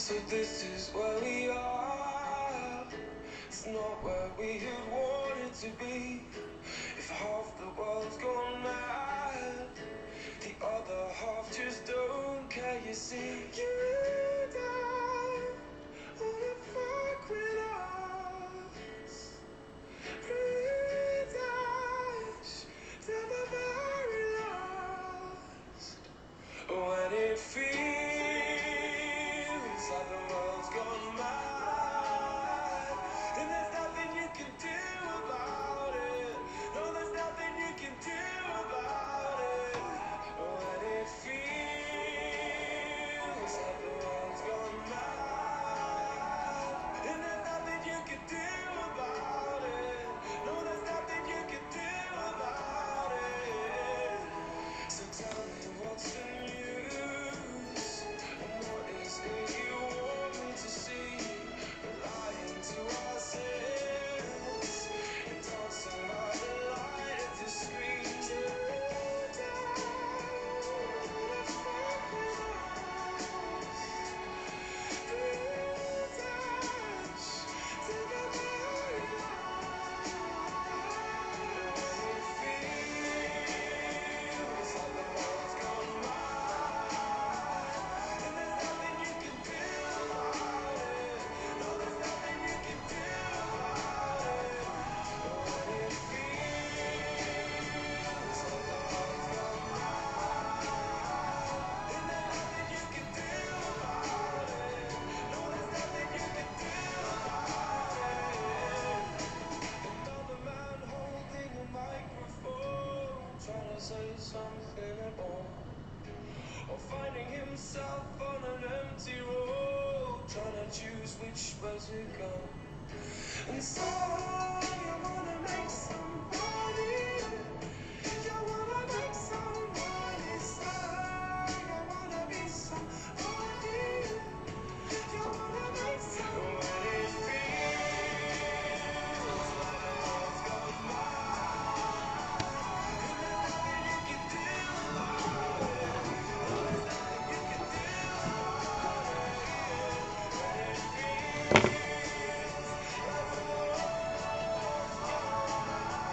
So this is where we are. It's not where we had wanted to be. If half the world's gone mad, the other half just don't care, you see. You and I wanna fuck with us. Paradise, never very lost. When it feels like the world's gone mad, and there's nothing you can do about it. No, there's nothing you can do about it. When it feels like the world's gone mad, and there's nothing you can do about it. No, there's nothing you can do about it. So tell me what's the news, and what is it you want me to see? We're lying to ourselves and dancing by the light of the screen. You and I wanna fuck with us. Paradise, till the very last. When it feels like the world's gone mad, and there's nothing you can do about it. No, there's nothing you can do about it. When it feels like the world's gone mad, and there's nothing you can do about it. No, there's nothing you can do about it. Another man holding a microphone, trying to say something at all, or finding himself on an empty road, trying to choose which way to go. And so you wanna make some money, you wanna make some money, so you wanna be somebody, you wanna make some money. When it feels like the world's gone mad, and there's nothing you can do about it. No, there's nothing you can do about it. When it feels like the world's gone mad.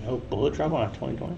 No bullet drop on a 2020?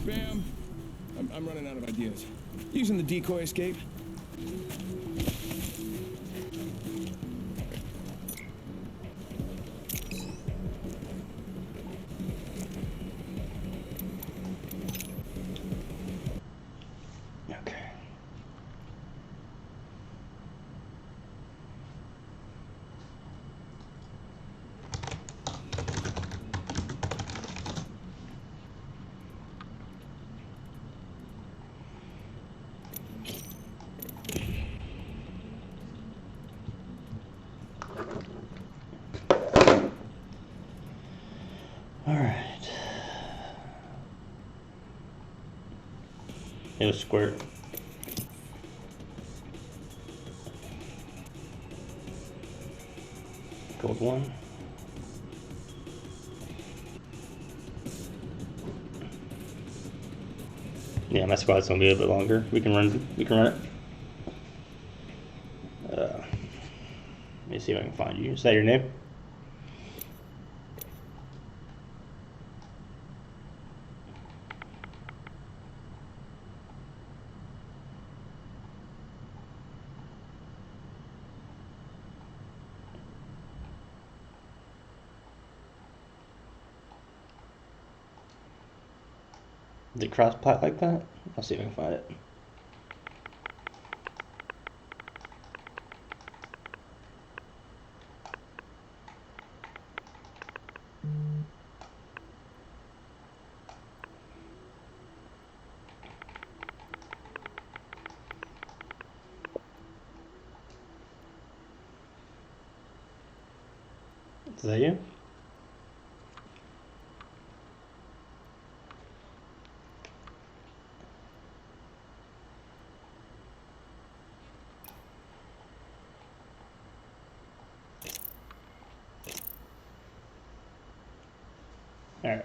Bam! I'm running out of ideas. Using the decoy escape? Okay. All right. It was squirt. Gold one. Yeah, my squad's gonna be a bit longer. We can run it. Let me see if I can find you. Is that your name? Is it cross plat like that? I'll see if I can find it. Is that you? Alright.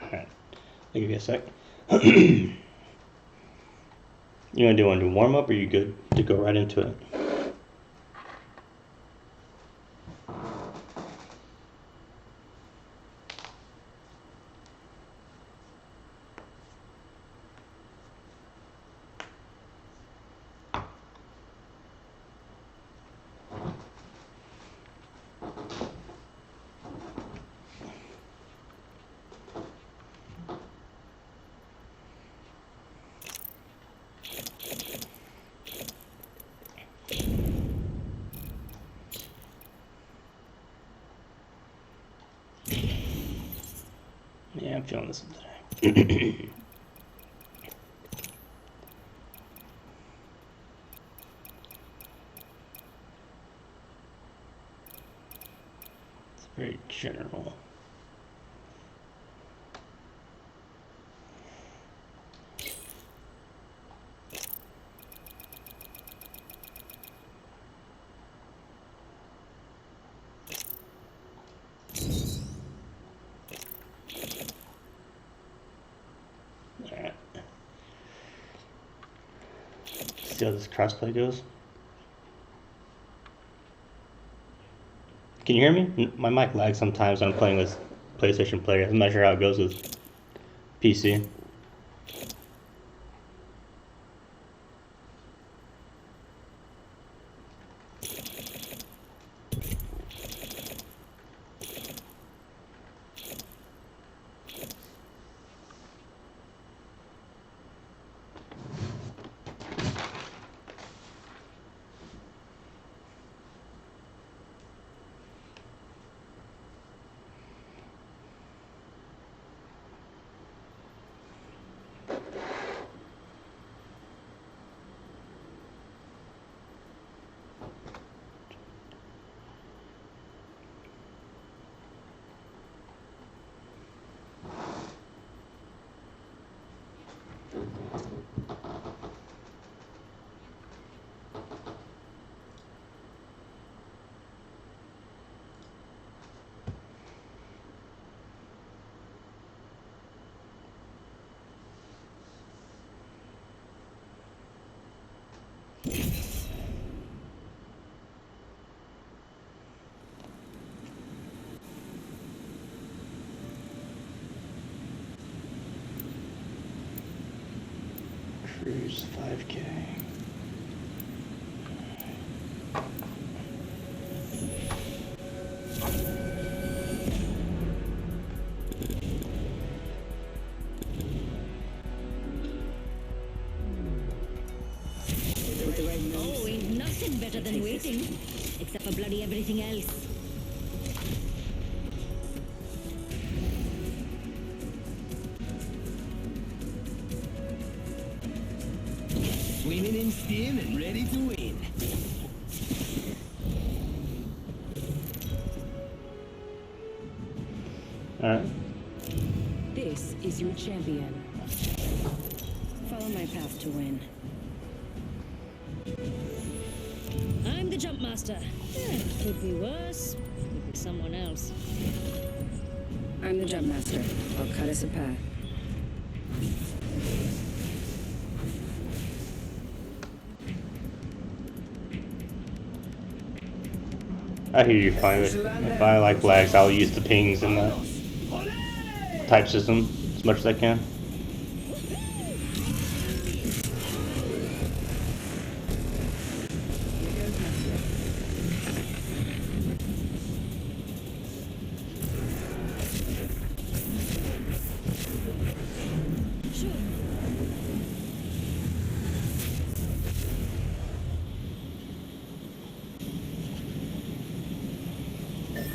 Alright. I'll give you a sec. You want to do warm up, or are you good to go right into it? Yeah, I'm feeling this today. It's very general. Alright. See how this crossplay goes? Can you hear me? My mic lags sometimes when I'm playing with PlayStation Player. I'm not sure how it goes with PC. Cruise 5K. Oh, ain't nothing better than waiting. Except for bloody everything else. Swimming in steam and ready to win. Alright. This is your champion. Follow my path to win. I'm the jump master. Could be worse. Could be someone else. I'm the jump master. I'll cut us a path. I hear you fine. If I like lags, I'll use the pings in the type system as much as I can.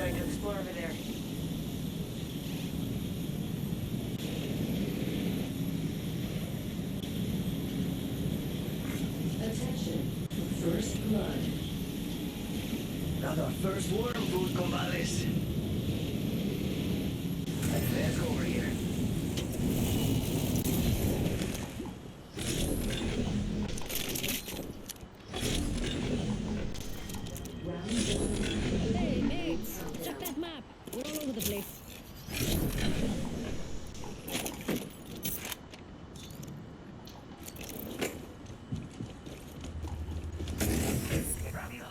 trying to explore over there. Attention. First blood. Not our first worm food, compadres. Let's go over here. Hey, mates! Check that map. We're all over the place. Rápido.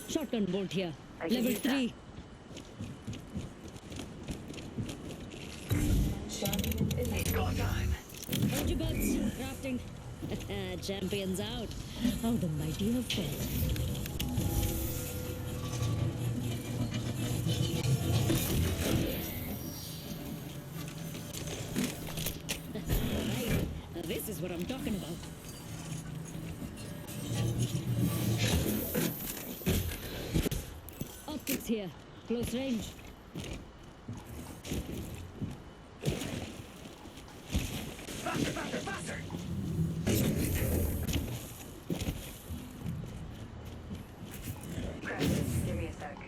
Shotgun bolt here. I can Level use that. 3. It's go time. Hold your butts. Crafting. Champions out. Oh, the mighty have fallen. Right. Now this is what I'm talking about. Optics here. Close range. Faster, faster, faster. Crafton, give me a sec.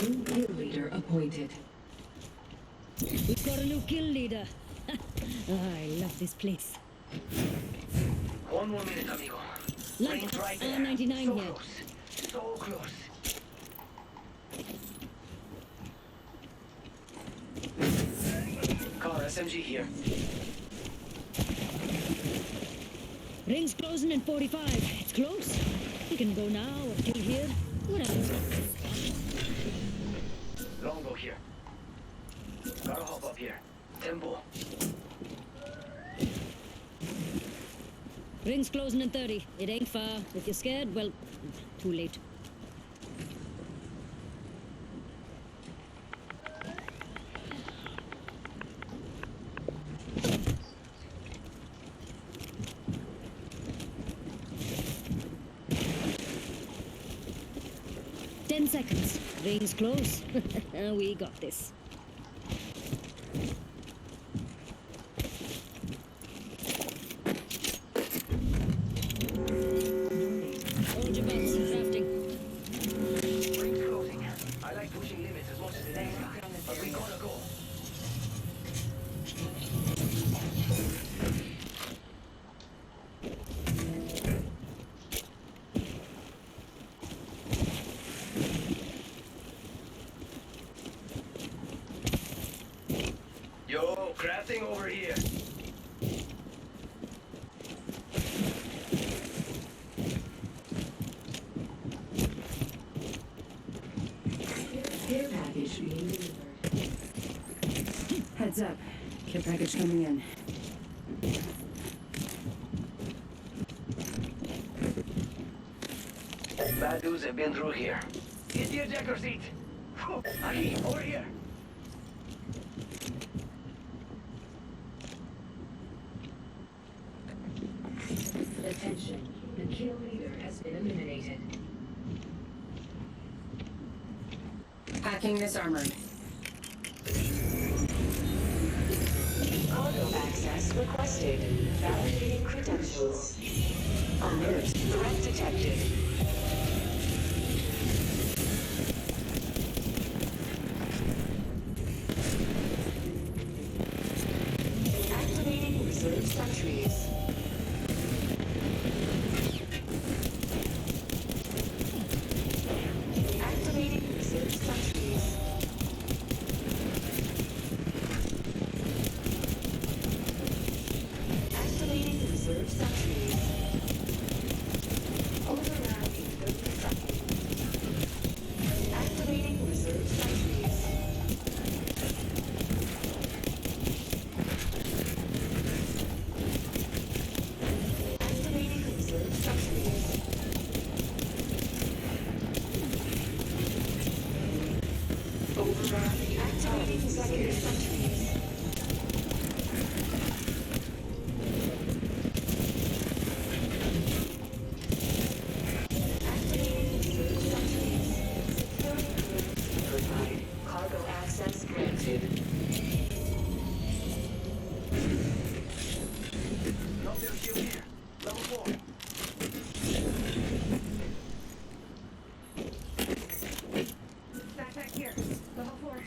New kill leader appointed. We've got a new kill leader. Oh, I love this place. 1 more minute, amigo. Like Rings right there. R99 so here. close. So close. Car SMG here. Rings closing in 45. It's close. We can go now or kill here. Whatever. Longbow here. Gotta hop up here. Tempo. Rings closing in 30. It ain't far. If you're scared, well, too late. Ten seconds. Rings close. We got this. Hold your butts. Crafting. Rings closing. I like pushing limits as much as the next guy, but we gotta go. Yo, crafting over here. Care package being delivered. Heads up. Care package coming in. Bad dudes have been through here. Get the ejector seat. Whew. Aki, over here. Attention. The kill leader has been eliminated. Hacking this armored. Cargo access requested. Validating credentials. Alert. Threat detected. Activating reserve sentries. Cargo access granted. Drop their shield here. Level 4. Backpack here. Level 4.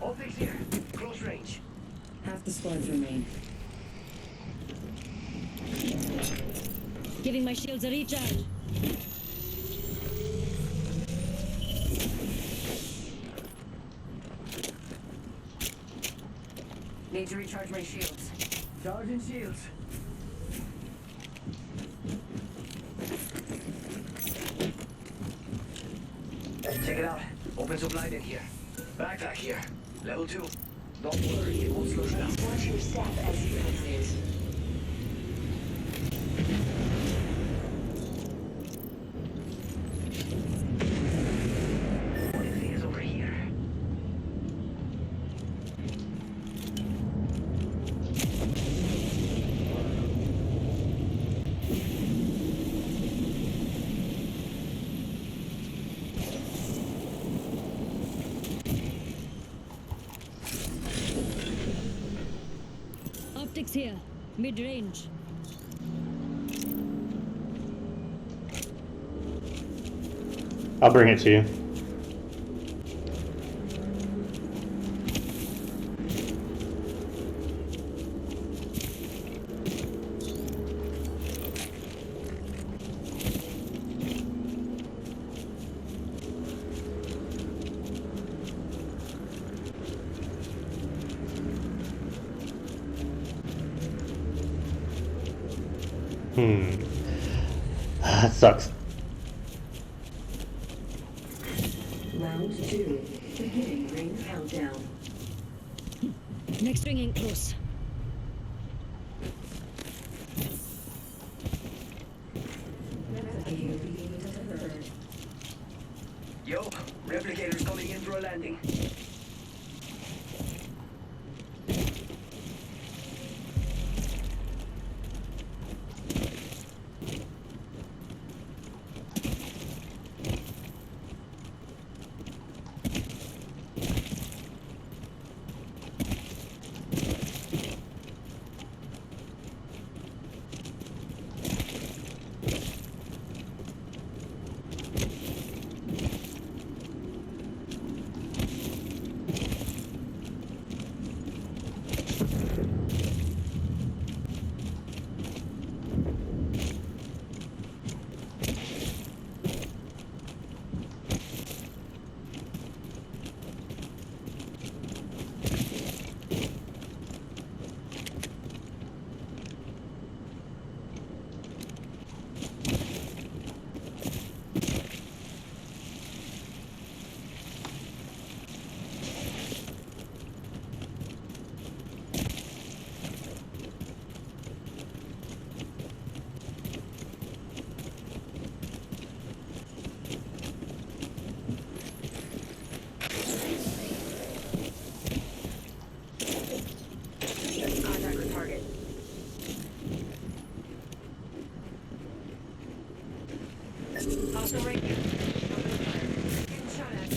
Optics here. Close range. Half the squads remain. Giving my shields a recharge. Need to recharge my shields. Charging shields. Check it out. Open supply in here. Backpack here. Level 2. Don't worry, it won't slow you down. Watch your step as you exit. What if it is over here? Optics here. Mid-range. I'll bring it to you. That sucks. Round 2. Beginning ring countdown. Next ring ain't close. Yo, replicators coming in for a landing. Contact with target. Hostile right here. Open fire. Getting shot at.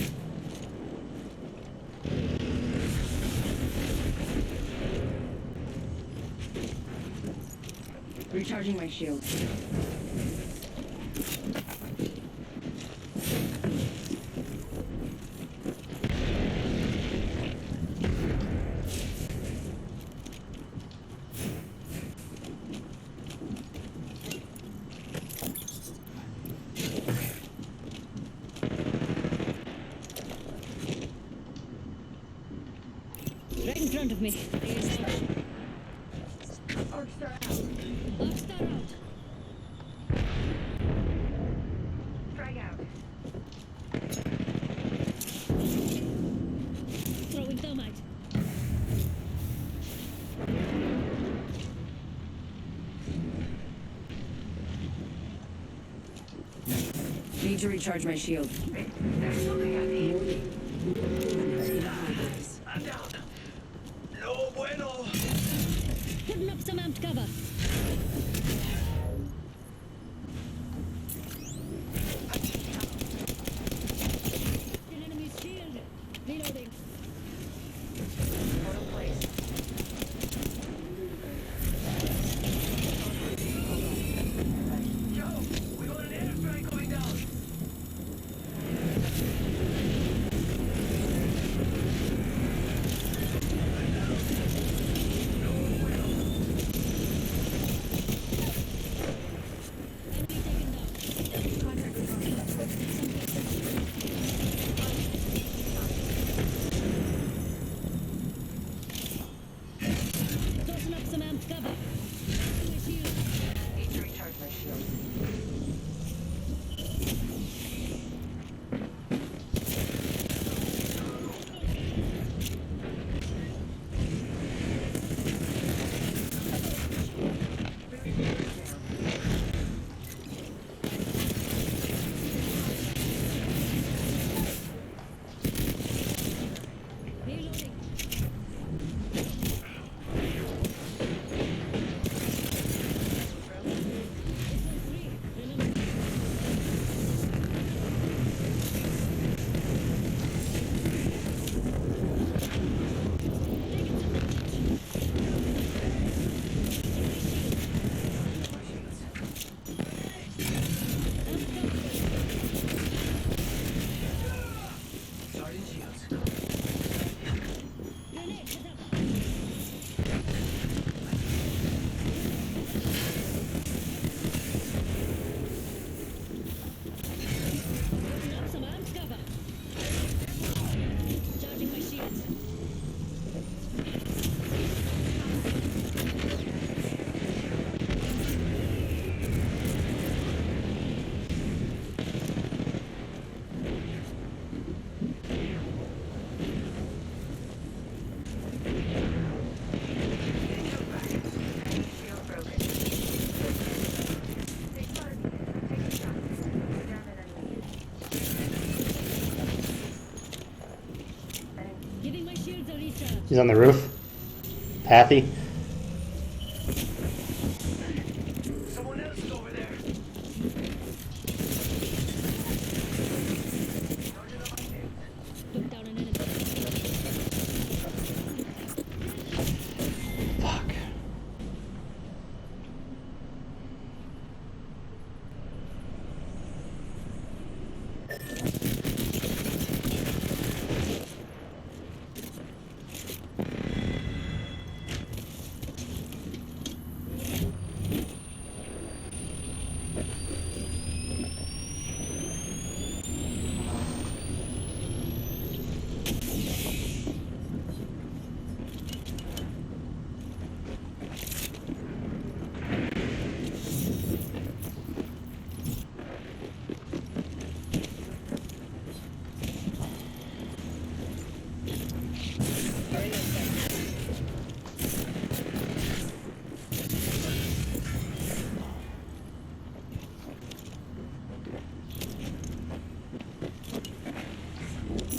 Recharging my shields. Right in front of me. Arc star out. Arc star out. Frag out. Throwing thermite. Need Need to recharge my shield. There's something I need. I'm down. No bueno. Putting up some amped cover. An enemy's shield. Reloading. Portal place. Yo, we got an airstrike going down. Tossing up some amped cover. My shield. Need to recharge my shield. Reloading. This one's free. Reloading. Sergeant Shields. Grenade, set up. Putting up some amped cover. Charging my shields. Shield broken. They spotted me. Take a shot. Down an enemy. Giving my shields a recharge. He's on the roof. Pathy. Someone else is over there. Took down an enemy. Fuck.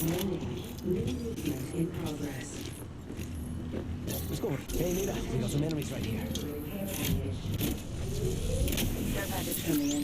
Movement in progress. Let's go. Hey, Nita, we got some enemies right here. Care package coming in.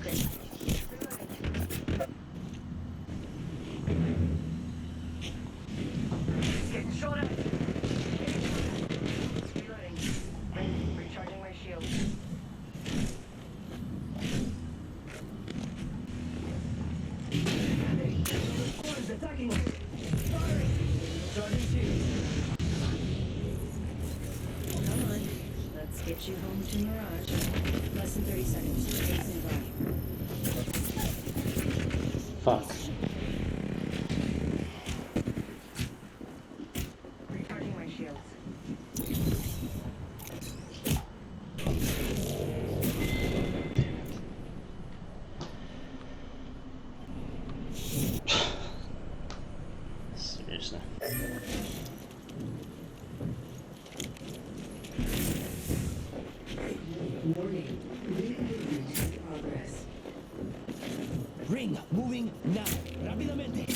upgrade. Getting shot at. Reloading. Recharging my shield. Squad's attacking us. Firing. Charging shield. Come on. Let's get you home to Mirage. Less than 30 seconds. Stay nearby. Fuck. Recharging my shields. Seriously. Warning. Recommitment in progress. Ring, moving now. Rápidamente.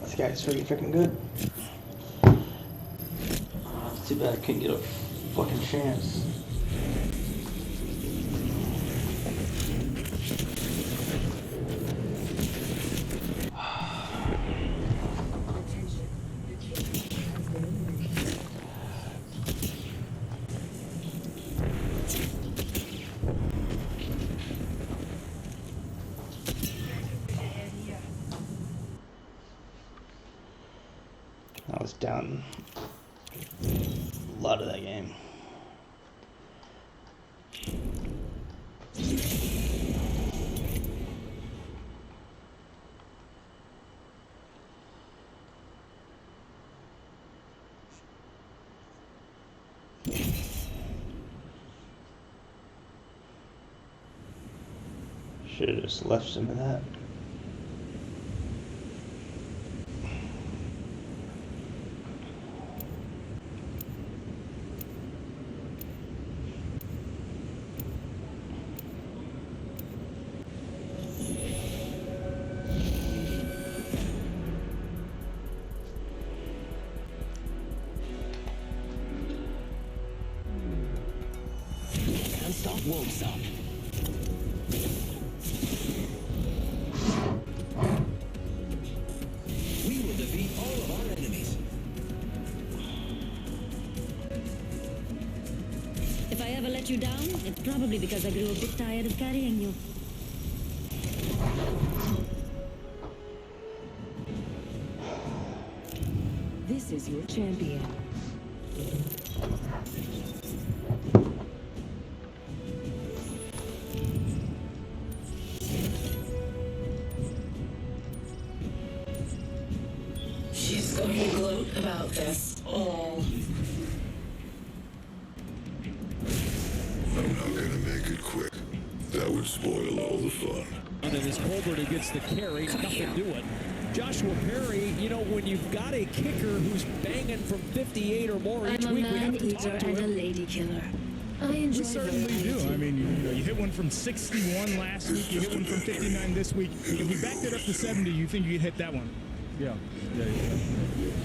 This guy's pretty freaking good. Too bad I couldn't get a fucking chance. Attention. The kill has been eliminated. I was down a lot of that game. Should have just left some of that. Can't stop, won't stop. We will defeat all of our enemies. If I ever let you down, it's probably because I grew a bit tired of carrying you. This is your champion. She's going to gloat about this all. I'm not gonna make it quick. That would spoil all the fun. And then it's Colbert who gets the carry, tough to do it. Joshua Perry, you know, when you've got a kicker who's banging from 58 or more each I'm a week, we have to man-eater talk to and a him. lady killer. I enjoy We certainly do. I mean, you hit one from 61 last week, you hit one from 59 this week. If you backed it up to 70, you think you'd hit that one? Yeah.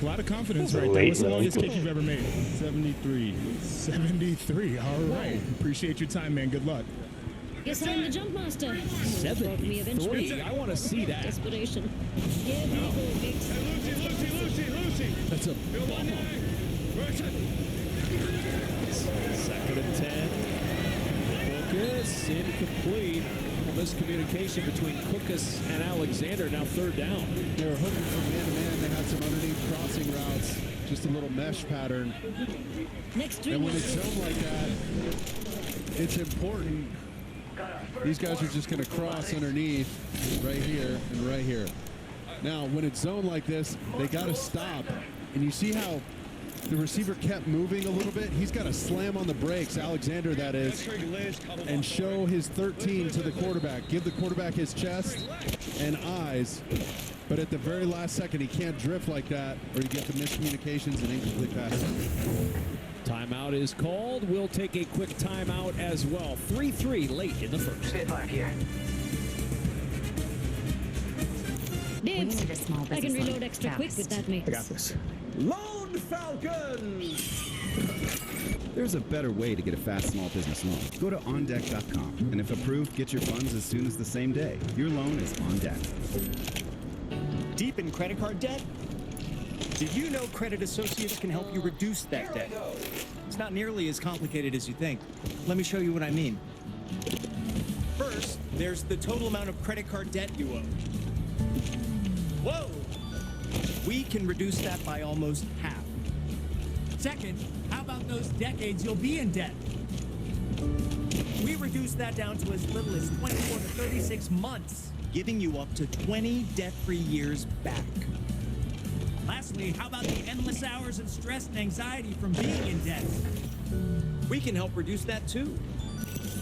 A lot of confidence right there. What's the longest kick you've ever made? 73. 73. All right. Appreciate your time, man. Good luck. Guess I'm the jump master. Broke me eventually. 73. I want to see that. Desperation. Here we go, Hicks. Lucy. That's a ball. Second and 10. Cookus incomplete. Miscommunication between Cookus and Alexander. Now third down. They were hoping for man-to-man. They had some underneath crossing routes. Just a little mesh pattern. Next And when it's zoned like that, it's important. These guys are just going to cross underneath right here and right here. Now, when it's zoned like this, they got to stop. And you see how the receiver kept moving a little bit? He's got to slam on the brakes, Alexander that is, and show his 13 to the quarterback. Give the quarterback his chest and eyes. But at the very last second, he can't drift like that, or you get the miscommunications and incomplete passes. Timeout is called. We'll take a quick timeout as well. 3-3 late in the first. Stay back here. Dibs. I can reload extra quick with that mix. I got this. Lone Falcon! There's a better way to get a fast small business loan. Go to OnDeck.com, and if approved, get your funds as soon as the same day. Your loan is on deck. Deep in credit card debt? Did you know Credit Associates can help you reduce that debt? It's not nearly as complicated as you think. Let me show you what I mean. First, there's the total amount of credit card debt you owe. Whoa! We can reduce that by almost half. Second, how about those decades you'll be in debt? We reduce that down to as little as 24 to 36 months, giving you up to 20 debt-free years back. Lastly, how about the endless hours of stress and anxiety from being in debt? We can help reduce that too.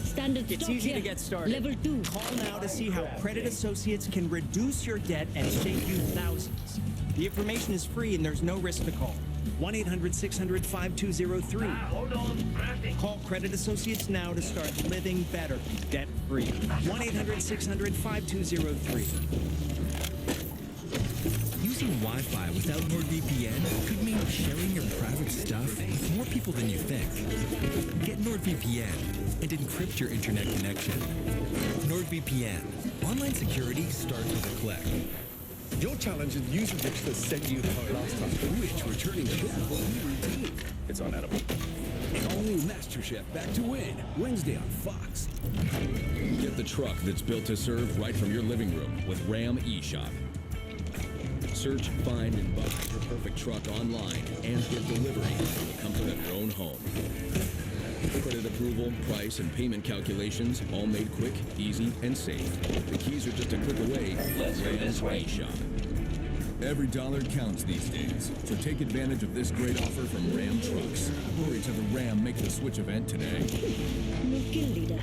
Standard It's stock easy here. to get started. Level 2. Call now to see how Credit Associates can reduce your debt and save you thousands. The information is free and there's no risk to call. 1-800-600-5203. Hold on. Crafting. Call Credit Associates now to start living better, debt-free. 1-800-600-5203. Using Wi-Fi without NordVPN could mean sharing your private stuff with more people than you think. Get NordVPN and encrypt your internet connection. NordVPN. Online security starts with a click. Your challenge is using Rich to send you home last time. Rich returning to his routine. It's unedible. All new MasterChef Back to Win, Wednesday on Fox. Get the truck that's built to serve right from your living room with Ram eShop. Search, find, and buy your perfect truck online and get delivery from the comfort of your own home. Credit approval, price, and payment calculations all made quick, easy, and safe. The keys are just a click away. Let's go this way. eShop. Every dollar counts these days, so take advantage of this great offer from Ram Trucks. Hurry to the Ram Make the Switch event today. No kill leader.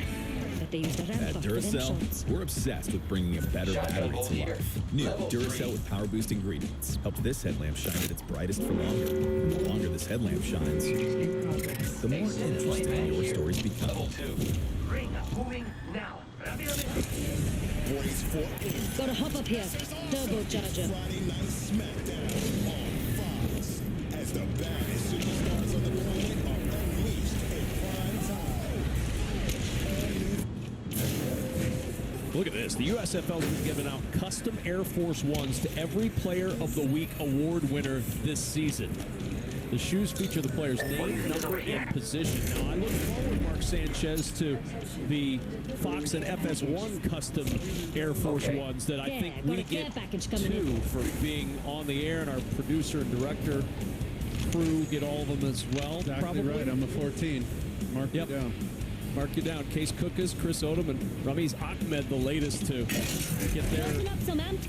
But they use the ramp At for them Duracell, shots. we're obsessed with bringing a better battery to life. New Level Duracell 3. with power boost ingredients helps this headlamp shine at its brightest for longer. The longer this headlamp shines, the more interesting your stories become. Level 2. Ring moving now. Brace for Gotta hop up here. Turbocharger. Friday Night Smackdown on Fox. As the baddest superstars on the planet are unleashed in prime time. Look at this. The USFL has been giving out custom Air Force Ones to every Player of the Week award winner this season. The shoes feature the player's name, number, and position. Now, I look forward, Mark Sanchez, to the Fox and FS1 custom Air Force Ones that I think we get too for being on the air, and our producer and director crew get all of them as well. Exactly probably. right. I'm a 14. Mark it down. Mark you down. Case Cookus, Chris Odom, and Ramiz Ahmed, the latest to get their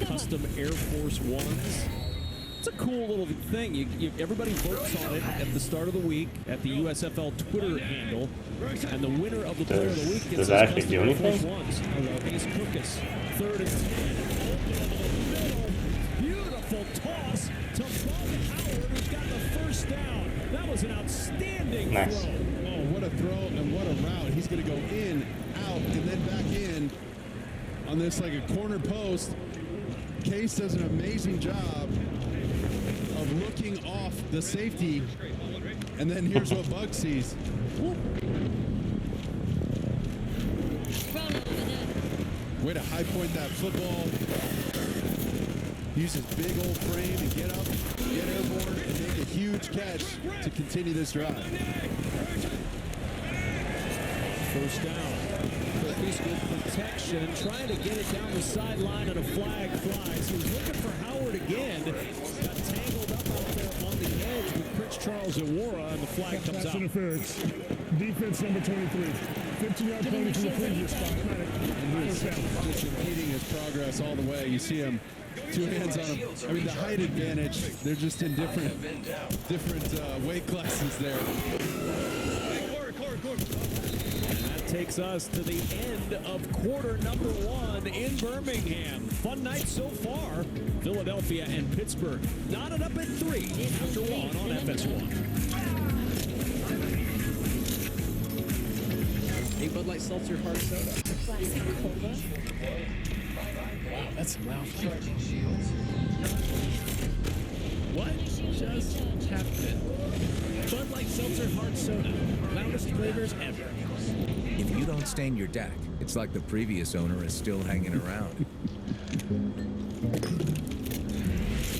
custom Air Force Ones. It's a cool little thing. Everybody votes on it at the start of the week at the USFL Twitter handle, and the winner of the Player of the Week gets Does it actually do anything? Ones. Case Cookus, 3rd and 10. Beautiful toss to Bud Howard, who's got the first down. That was an outstanding throw. Oh, what a throw and what a route. He's going to go in, out, and then back in on this like a corner post. Case does an amazing job of looking off the safety, and then here's what Bug sees. Whoop. Way to high point that football. Use his big old frame to get up, get airborne, and make a huge catch to continue this drive. First down. Cookies good protection, trying to get it down the sideline, and a flag flies. He was looking for Howard again. Got tangled up out there on the edge with Prince Charles Iwara, and the flag comes Pass out. interference. Defense number 23. 15-yard penalty from the previous spot. And he's just impeding his progress all the way. You see him, two hands on him. I mean, the height advantage, they're just in different weight classes there. And that takes us to the end of quarter number 1 in Birmingham. Fun night so far. Philadelphia and Pittsburgh knotted up at 3 after 1 on FS1. A Bud Light Seltzer Hard Soda. Classic cola. Wow, that's loud. What just happened? Bud Light Seltzer Hard Soda. Loudest flavors ever. If you don't stain your deck, it's like the previous owner is still hanging around.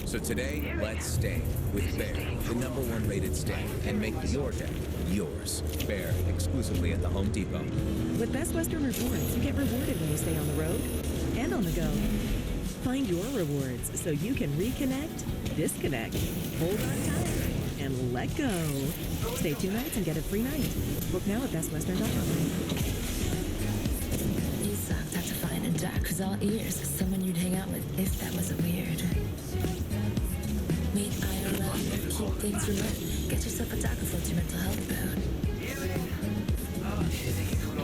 So today, let's stain with Bear, the #1 rated stain, and make your deck yours. Bear, exclusively at the Home Depot. With Best Western Rewards, you get rewarded when you stay on the road and on the go. Find your rewards so you can reconnect, disconnect, hold on tight, and let go. Stay 2 nights and get a free night. Book now at bestwestern.com. You sucked after finding Jack was all ears. Someone you'd hang out with if that wasn't weird. Meet IRL, keep things remote. Get yourself a doctor for your mental health bound.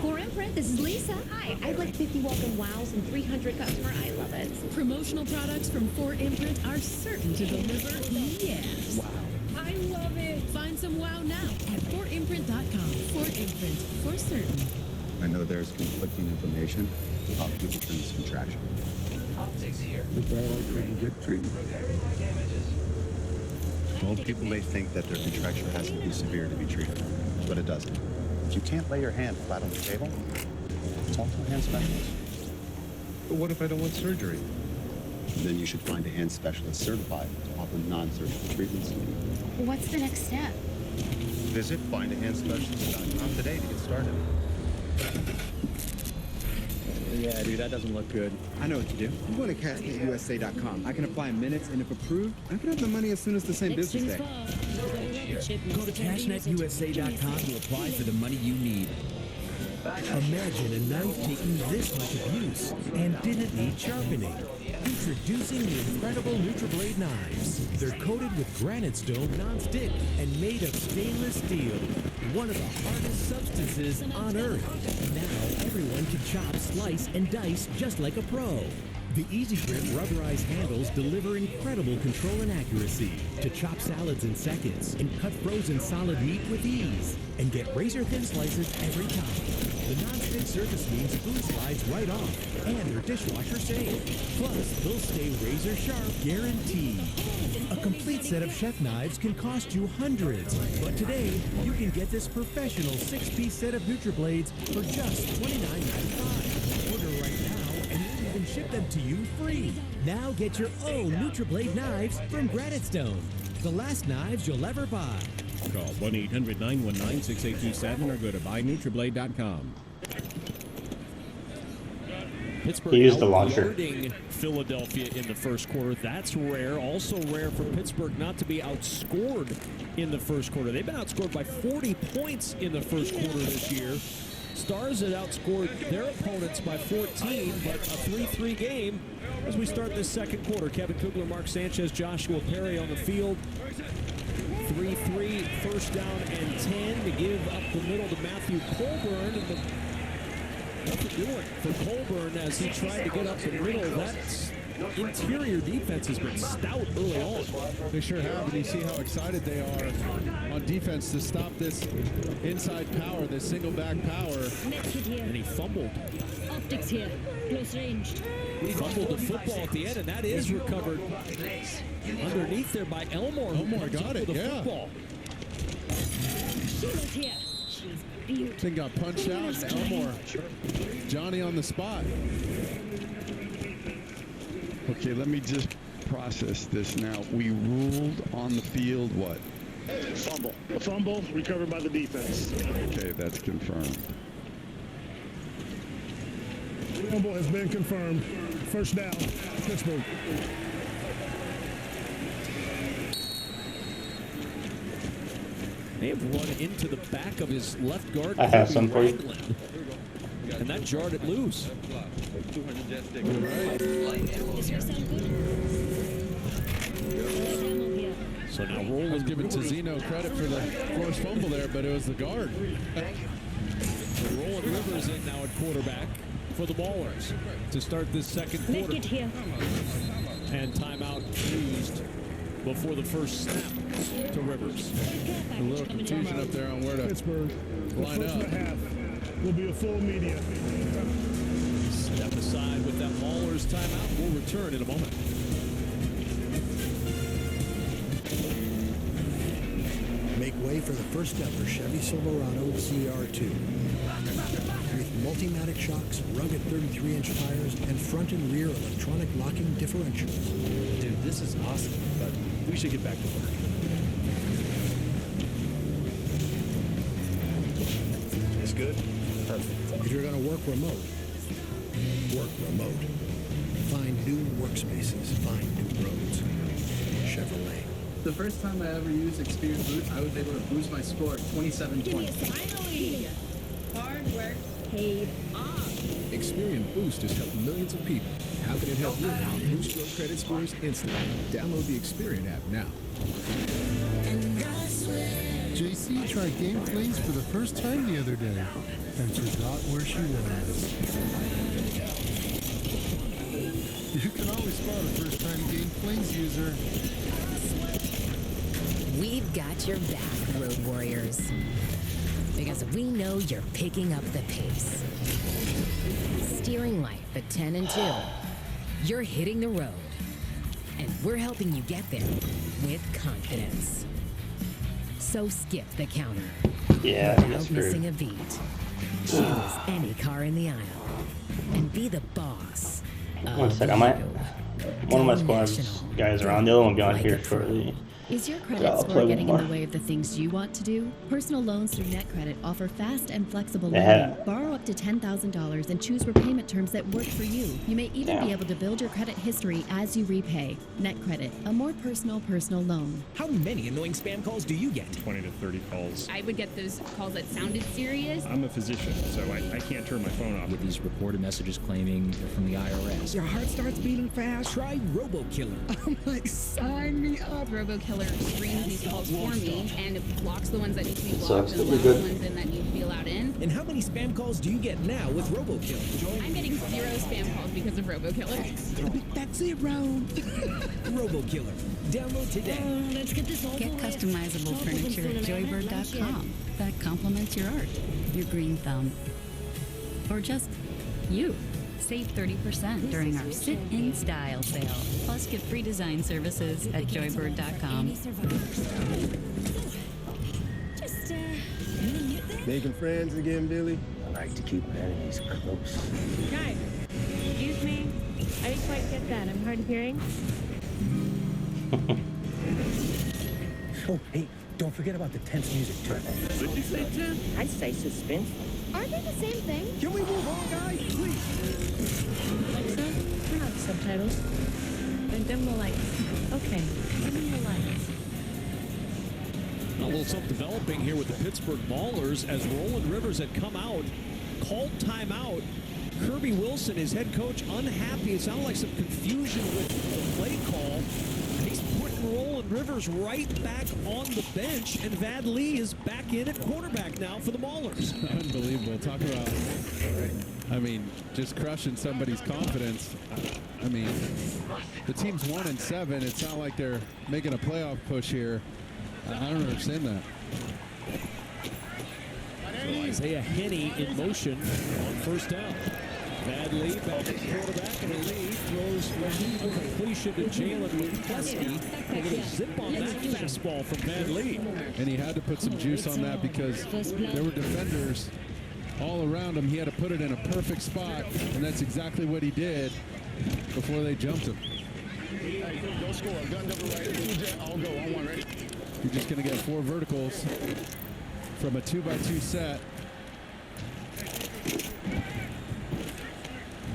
For Imprint, this is Lisa. Hi, I'd like 50 welcome wows and 300 customer. I love it. Promotional products from Fort Imprint are certain to deliver yes. Wow. I love it. Find some wow now at fortimprint.com. Fort Imprint, for certain. I know there's conflicting information about people through this contraction. Optics here. Good treatment. Most people may think that their contracture has to be severe to be treated, but it doesn't. If you can't lay your hand flat on the table, talk to a hand specialist. But what if I don't want surgery? Then you should find a hand specialist certified to offer non-surgical treatments. What's the next step? Visit findahandspecialist.com today to get started. Yeah, dude, that doesn't look good. I know what to do. I'm going to CastNetUSA.com. I can apply in minutes, and if approved, I can have the money as soon as the same business day. Go to CashNetUSA.com to apply for the money you need. Imagine a knife taking this much abuse and didn't need sharpening. Introducing the incredible NutriBlade knives. They're coated with granite stone non-stick and made of stainless steel, one of the hardest substances on Earth. Now everyone can chop, slice, and dice just like a pro. The Easy Grip rubberized handles deliver incredible control and accuracy to chop salads in seconds and cut frozen solid meat with ease and get razor-thin slices every time. The non-stick surface means food slides right off, and they're dishwasher safe. Plus, they'll stay razor sharp, guaranteed. A complete set of chef knives can cost you hundreds, but today you can get this professional 6-piece set of NutriBlades for just $29.95. Order right now, and we'll even ship them to you free. Now get your own NutriBlade knives from Granite Stone, the last knives you'll ever buy. Call 1-800-919-6827 or go to buyNutriBlade.com. Pittsburgh He used the launcher. outguarding Philadelphia in the first quarter. That's rare. Also rare for Pittsburgh not to be outscored in the first quarter. They've been outscored by 40 points in the first quarter this year. Stars had outscored their opponents by 14, but a 3-3 game as we start this second quarter. Kevin Kugler, Mark Sanchez, Joshua Perry on the field. 3-3, first down and 10 to give up the middle to Matthew Colburn. And nothing doing for Colburn as he tried to get up the middle. That interior defense has been stout early on. They sure have, and you see how excited they are on defense to stop this inside power, this single back power. And he fumbled. Optics here, close range. He fumbled the football at the end, and that is recovered underneath there by Elmore. Elmore got it, yeah. Football. Shield here. Thing got punched out. No more. Johnny on the spot. Okay, let me just process this now. We ruled on the field what? Fumble. A fumble recovered by the defense. Okay, that's confirmed. Fumble has been confirmed. First down, Pittsburgh. May have run into the back of his left guard. I have some for you. And that jarred it loose. So now Roll was giving Tizino credit for the forced fumble there, but it was the guard. So Roland Rivers in now at quarterback for the Ballers to start this second quarter. Make it here. And timeout used before the first snap to Rivers. A little confusion up there on where to Pittsburgh. line The first up. and a half will be a full media. Step aside with that Ballers timeout. We'll return in a moment. Make way for the first ever Chevy Silverado CR2. With Multimatic shocks, rugged 33-inch tires, and front and rear electronic locking differentials. Dude, this is awesome, but we should get back to work. It's good? Perfect. If you're going to work remote, work remote. Find new workspaces, find new roads. Chevrolet. The first time I ever used Experian Boost, I was able to boost my score 27-20. Finally! Hard work paid off. Experian Boost has helped millions of people. How can it help you? Boost your credit scores instantly. Download the Experian app now. JC tried Game Plays for the first time the other day and forgot where she was. You can always spot a first-time Game Plays user. We've got your back, Road Warriors. Because we know you're picking up the pace. Steering life at 10 and 2. You're hitting the road. And we're helping you get there with confidence. So skip the counter. Yeah, without that's missing true. a beat. Choose any car in the aisle. And be the boss. One sec, I might. One of my squad's guys are on. The other one will be on here shortly. Is your credit Yeah, I'll score play getting one in the more. way of the things you want to do? Personal loans through NetCredit offer fast and flexible Yeah. lending. Borrow up to $10,000 and choose repayment terms that work for you. You may even be able to build your credit history as you repay. NetCredit, a more personal loan. How many annoying spam calls do you get? 20 to 30 calls. I would get those calls that sounded serious. I'm a physician, so I can't turn my phone off. With these reported messages claiming they're from the IRS. Your heart starts beating fast. Try RoboKiller. I'm like, sign me up. RoboKiller screens these calls for me, and it blocks the ones that need to be blocked Sucks, and but you're allows the good. ones in that need to be allowed in. And how many spam calls do you get now with RoboKiller? I'm getting 0 spam calls because of RoboKiller. That's it, bro. RoboKiller. Download today. Let's get this over Get with. customizable furniture at joybird.com that complements your art, your green thumb, or just you. Save 30% during our sit-in style sale. Plus, get free design services at joybird.com. Just, Making friends again, Billy? I like to keep my enemies close. Guys, excuse me. I didn't quite get that. I'm hard of hearing. Oh, hey, don't forget about the tense music too. Did you say 10? I say suspense. Aren't they the same thing? Can we move on, guys? Please. Alexa, turn on subtitles. And dim the lights. Okay, dim the lights. A little something developing here with the Pittsburgh Maulers as Roland Rivers had come out, called timeout. Kirby Wilson, his head coach, unhappy. It sounded like some confusion with the play call. He's putting Roland Rivers right back on the bench, and Vad Lee is back in at quarterback now for the Maulers. Unbelievable. Talk about, I mean, just crushing somebody's confidence. I mean, the team's 1-7. It's not like they're making a playoff push here. I don't understand that. So Isaiah Henney in motion on first down. Lee back at quarterback, and Lee throws a completion to Jalen McCluskey. A little zip on that fastball from Van Lee. And he had to put some juice on that because there were defenders all around him. He had to put it in a perfect spot, and that's exactly what he did before they jumped him. Go score. Gun double right. I'll go. On one, ready? You're just going to get 4 verticals from a 2x2 set.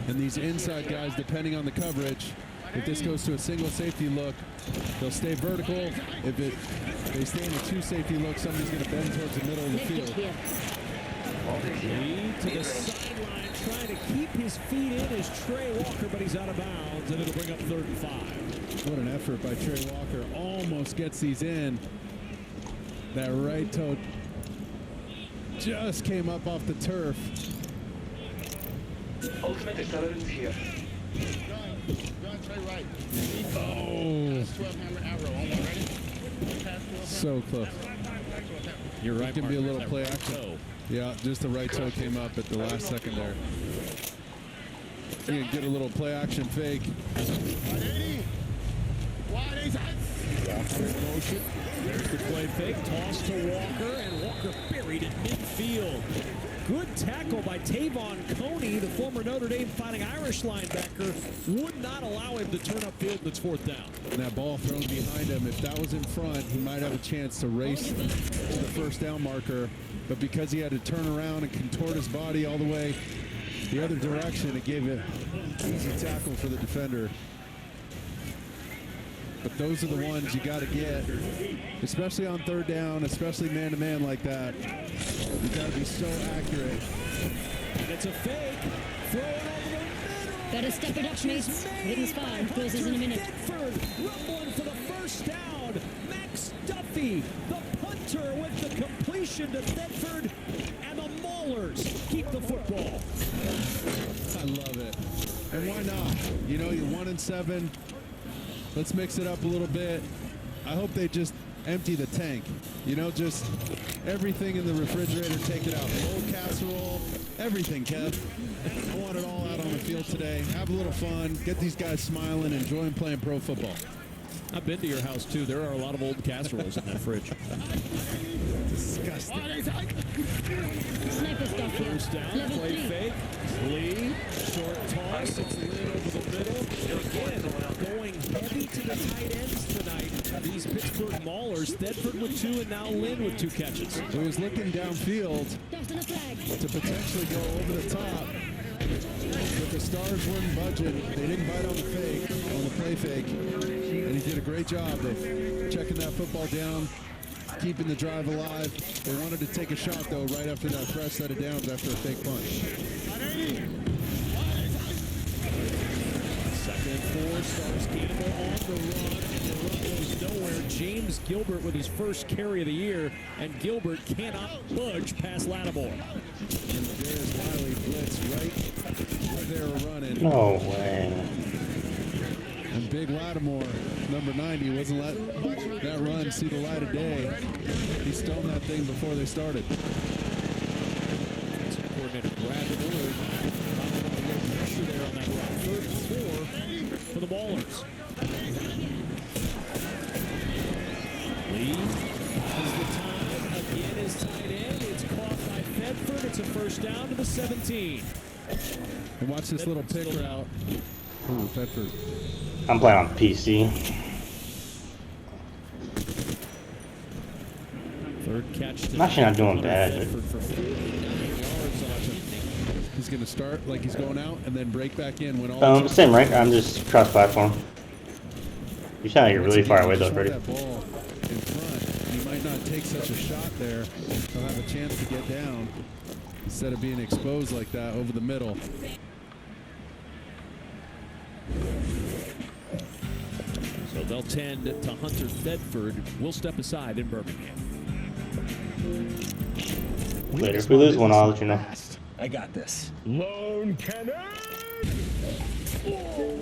And these inside guys, depending on the coverage, if this goes to a single safety look, they'll stay vertical. If they stay in a 2 safety look, somebody's going to bend towards the middle of the field. Lee to the sideline, trying to keep his feet in is Trey Walker, but he's out of bounds, and it'll bring up 3rd and 5. What an effort by Trey Walker. Almost gets these in. That right toe just came up off the turf. Ultimate accelerant here. Gun, Trey right. Oh. 12 hammer arrow. On one, ready? So close. You're right, It can be a Mark. little play action. Yeah, just the right toe came up at the last second there. You can get a little play action fake. Walker in motion. There's the play fake. Toss to Walker, and Walker buried in midfield. Good tackle by Tavon Coney, the former Notre Dame Fighting Irish linebacker, would not allow him to turn upfield. That's 4th down. And that ball thrown behind him, if that was in front, he might have a chance to race to the 1st down marker. But because he had to turn around and contort his body all the way the other direction, it gave an easy tackle for the defender. But those are the ones you got to get, especially on 3rd down, especially man-to-man like that. You got to be so accurate. And it's a fake. Throw it over the middle. Better step it up, mates. Witten's 5 closes in a minute. Thetford rumbling for the 1st down. Max Duffy, the punter, with the completion to Thetford, and the Maulers keep the football. I love it. And why not? You know, you're 1-7. Let's mix it up a little bit. I hope they just empty the tank. You know, just everything in the refrigerator, take it out. The old casserole, everything, Kev. I want it all out on the field today. Have a little fun. Get these guys smiling, enjoying playing pro football. I've been to your house, too. There are a lot of old casseroles in that fridge. Disgusting. Sniper stuff here. 1st down, Level play 3. fake. Lee, short toss. It's Lynn over the middle. Again, going heavy to the tight ends tonight. These Pittsburgh Maulers. Thetford with 2, and now Lynn with 2 catches. He was looking downfield to potentially go over the top. But the Stars weren't budging. They didn't bite on the fake, on the play fake. And he did a great job of checking that football down, keeping the drive alive. They wanted to take a shot, though, right after that fresh set of downs after a fake punch. 2nd and 4. Stars Gamble on the run, and the run goes nowhere. James Gilbert with his 1st carry of the year, and Gilbert cannot budge past Lattimore. And there's Wiley blitz right where they were running. No way. And big Lattimore, number 90, wasn't let that run see the light of day. He stoned that thing before they started. Coordinator Brad Willard a little pressure there on that run. 3rd and 4 for the Maulers. Lee has the time. Again, his tight end. It's caught by Thetford. It's a 1st down to the 17. And watch this little pick route. Ooh, Thetford. I'm playing on PC. 3rd catch. I'm actually not doing bad. He's going to start like he's going out and then break back in when all. Same, right? I'm just cross-platform. You sound like you're really far away though, Freddie. That ball in front. You might not take such a shot there. He'll have a chance to get down instead of being exposed like that over the middle. So they'll tend to Hunter Thetford. We'll step aside in Birmingham. Later, if we lose one, I'll let you know. I got this. Loan cannon!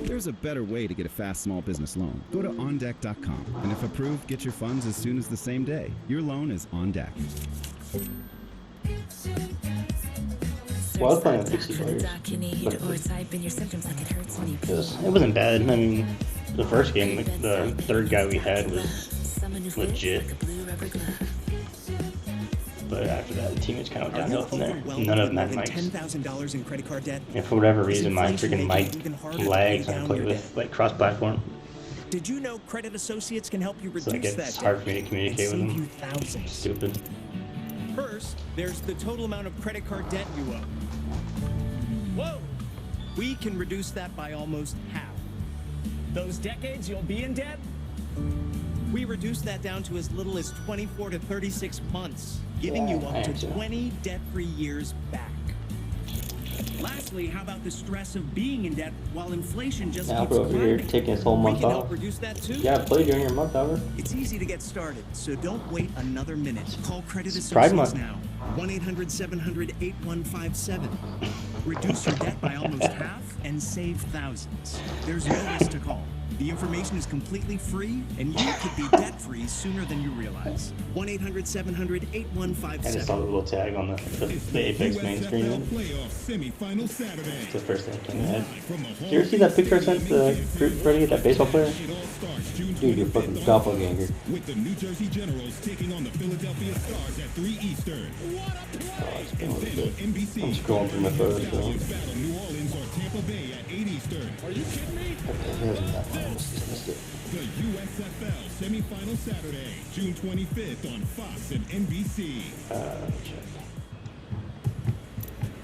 There's a better way to get a fast small business loan. Go to OnDeck.com, and if approved, get your funds as soon as the same day. Your loan is on deck. Well, I was playing with 60 players. But it wasn't bad. I mean, the first game, the third guy we had was legit. But after that, the team was kind of downhill from there. None of them had mics. $10,000 in credit card debt. And for whatever reason, my freaking mic lags when I play with like cross-platform. Did you know Credit Associates can help you reduce So like that it's hard for me to communicate with and save them. you thousands? Stupid. First, there's the total amount of credit card debt you owe. Whoa! We can reduce that by almost half. Those decades you'll be in debt? We reduce that down to as little as 24 to 36 months, giving you up to 20 debt-free years back. Lastly, how about the stress of being in debt while inflation just Now keeps we're over here climbing? taking this whole month We can off. help reduce that too. You gotta play during your month, Albert. It's easy to get started, so don't wait another minute. Call Credit Pride Associates Month. now. 1-800-700-8157. Reduce your debt by almost half and save thousands. There's no risk to call. The information is completely free, and you could be debt-free sooner than you realize. 1-800-700-8157. I just saw the little tag on the Apex main screen. It's the first thing that came to my head. Did you ever see that picture I sent the group Freddie, that baseball player? Dude, you're fucking doppelganger. With the New Jersey Generals taking on the Philadelphia Stars at 3 Eastern. I'm scrolling through my photos, bro. New Orleans or Tampa Bay at 8 Eastern. Are you kidding me? The USFL semifinal Saturday, June 25th on Fox and NBC.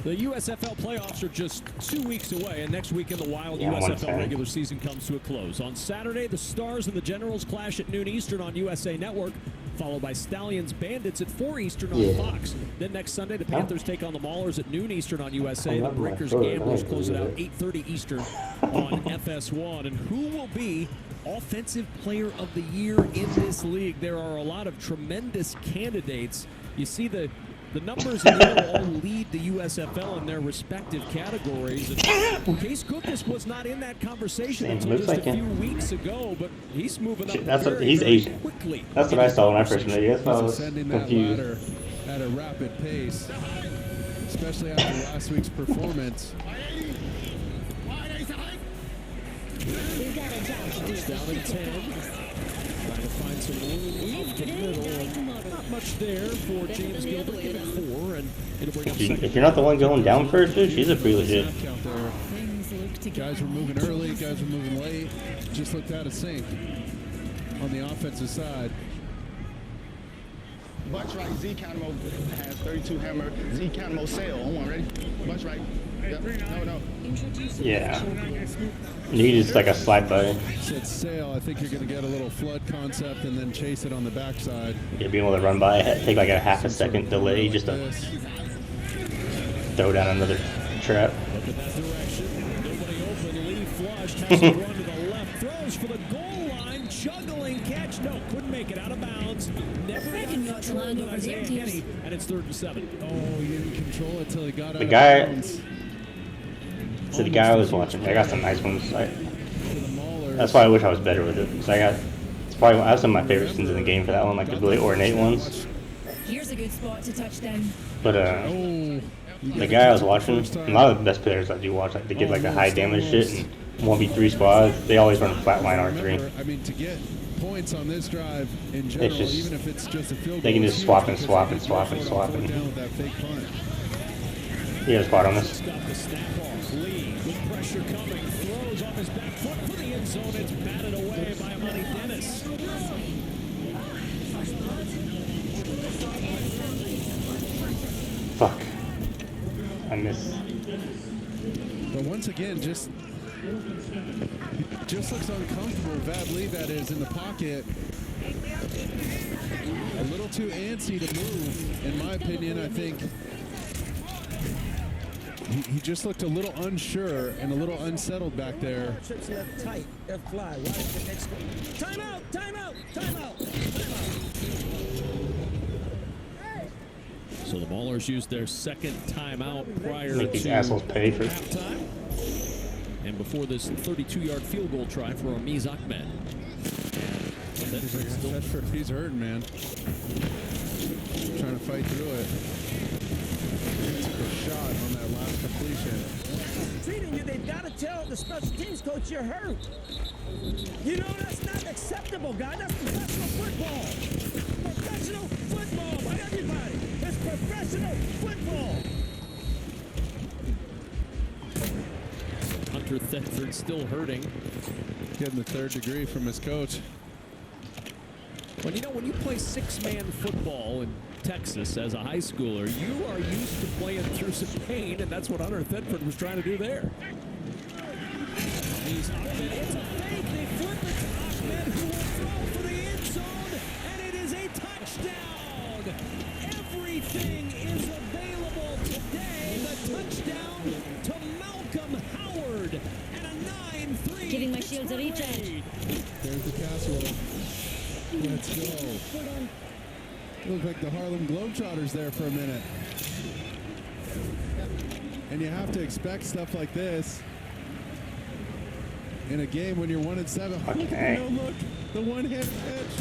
The USFL playoffs are just 2 weeks away, and next weekend the Wild Yeah, USFL regular season comes to a close. On Saturday, the Stars and the Generals clash at noon Eastern on USA Network, followed by Stallions Bandits at 4 Eastern on Fox. Then next Sunday, the Panthers take on the Maulers at noon Eastern on USA. The Breakers Gamblers close it out 8:30 Eastern on FS1. And who will be Offensive Player of the Year in this league? There are a lot of tremendous candidates. You see the numbers in there all lead the USFL in their respective categories. And Case Cookus was not in that conversation until just a few weeks ago, but he's moving up He's very Asian. quickly. That's what I saw when I first met you. That's why I was Ascending that confused. ladder at a rapid pace, especially after last week's performance. Down in 10. Trying to find some room up the middle. Not much there for James Gilbert. Give it 4, and it'll bring up second. If you're not the one going down first, dude, she's a pretty legit. Guys were moving early, guys were moving late. Just looked out of sync on the offensive side. Butch right, Z Canamo has 32 hammer, Z Canamo sail. On one, ready? Butch right. Yep. No. Yeah. You just like a slide by. Said sail, I think you're going to get a little flood concept and then chase it on the backside. Yeah, being able to run by, take like a half a second delay just to throw down another trap. Look at that direction. Nobody open. Lee flushed. Has to run to the left. Throws for the goal line. Juggling catch. No, couldn't make it out of bounds. Never got control of Isaiah Kenny. And it's 3rd and 7. Oh, he didn't control it till he got out The of guy. bounds. So the guy I was watching, I got some nice ones. That's why I wish I was better with it. So it's probably I have some of my favorite skins in the game for that one, like the really ornate ones. Here's a good spot to touch down. But the guy I was watching, a lot of the best players I do watch, like they get like the high damage shit and 1v3 squads. They always run flatline R3. I mean, to get points on this drive in general, Just, even if it's just a field goal, they can just it's swap huge and swap and because swap they and can swap afford and. down with that fake punt. He has a spot on this. Got the snap off. Lee with pressure coming. Throws off his back foot for the end zone. It's batted away by Amani Dennis. Fuck. I missed. But once again, just looks uncomfortable. Vad Lee, that is, in the pocket. A little too antsy to move, in my opinion. I think he just looked a little unsure and a little unsettled back there. Trips left tight, left fly, right the next one. Timeout! So the Maulers used their second timeout prior Make these to assholes pay for halftime. And before this 32-yard field goal try for Amiz Ahmed. He's hurting, man. Trying to fight through it. He took a shot on that last completion. Treating you, they've got to tell the special teams coach you're hurt. You know that's not acceptable, guy. That's professional football. Professional football by everybody. It's professional football. Hunter Thetford still hurting. Getting the third degree from his coach. Well, you know, when you play six-man football in Texas as a high schooler, you are used to playing through some pain, and that's what Hunter Thetford was trying to do there. It's a fake. They flip it to Ahmed, who will throw for the end zone, and it is a touchdown. Everything is available today. The touchdown to Malcolm Howard and a 9-3. Giving my shields a recharge. There's the casserole. Let's go. Look like the Harlem Globetrotters there for a minute. And you have to expect stuff like this in a game when you're 1-7. Okay. No, look, the one-hand catch.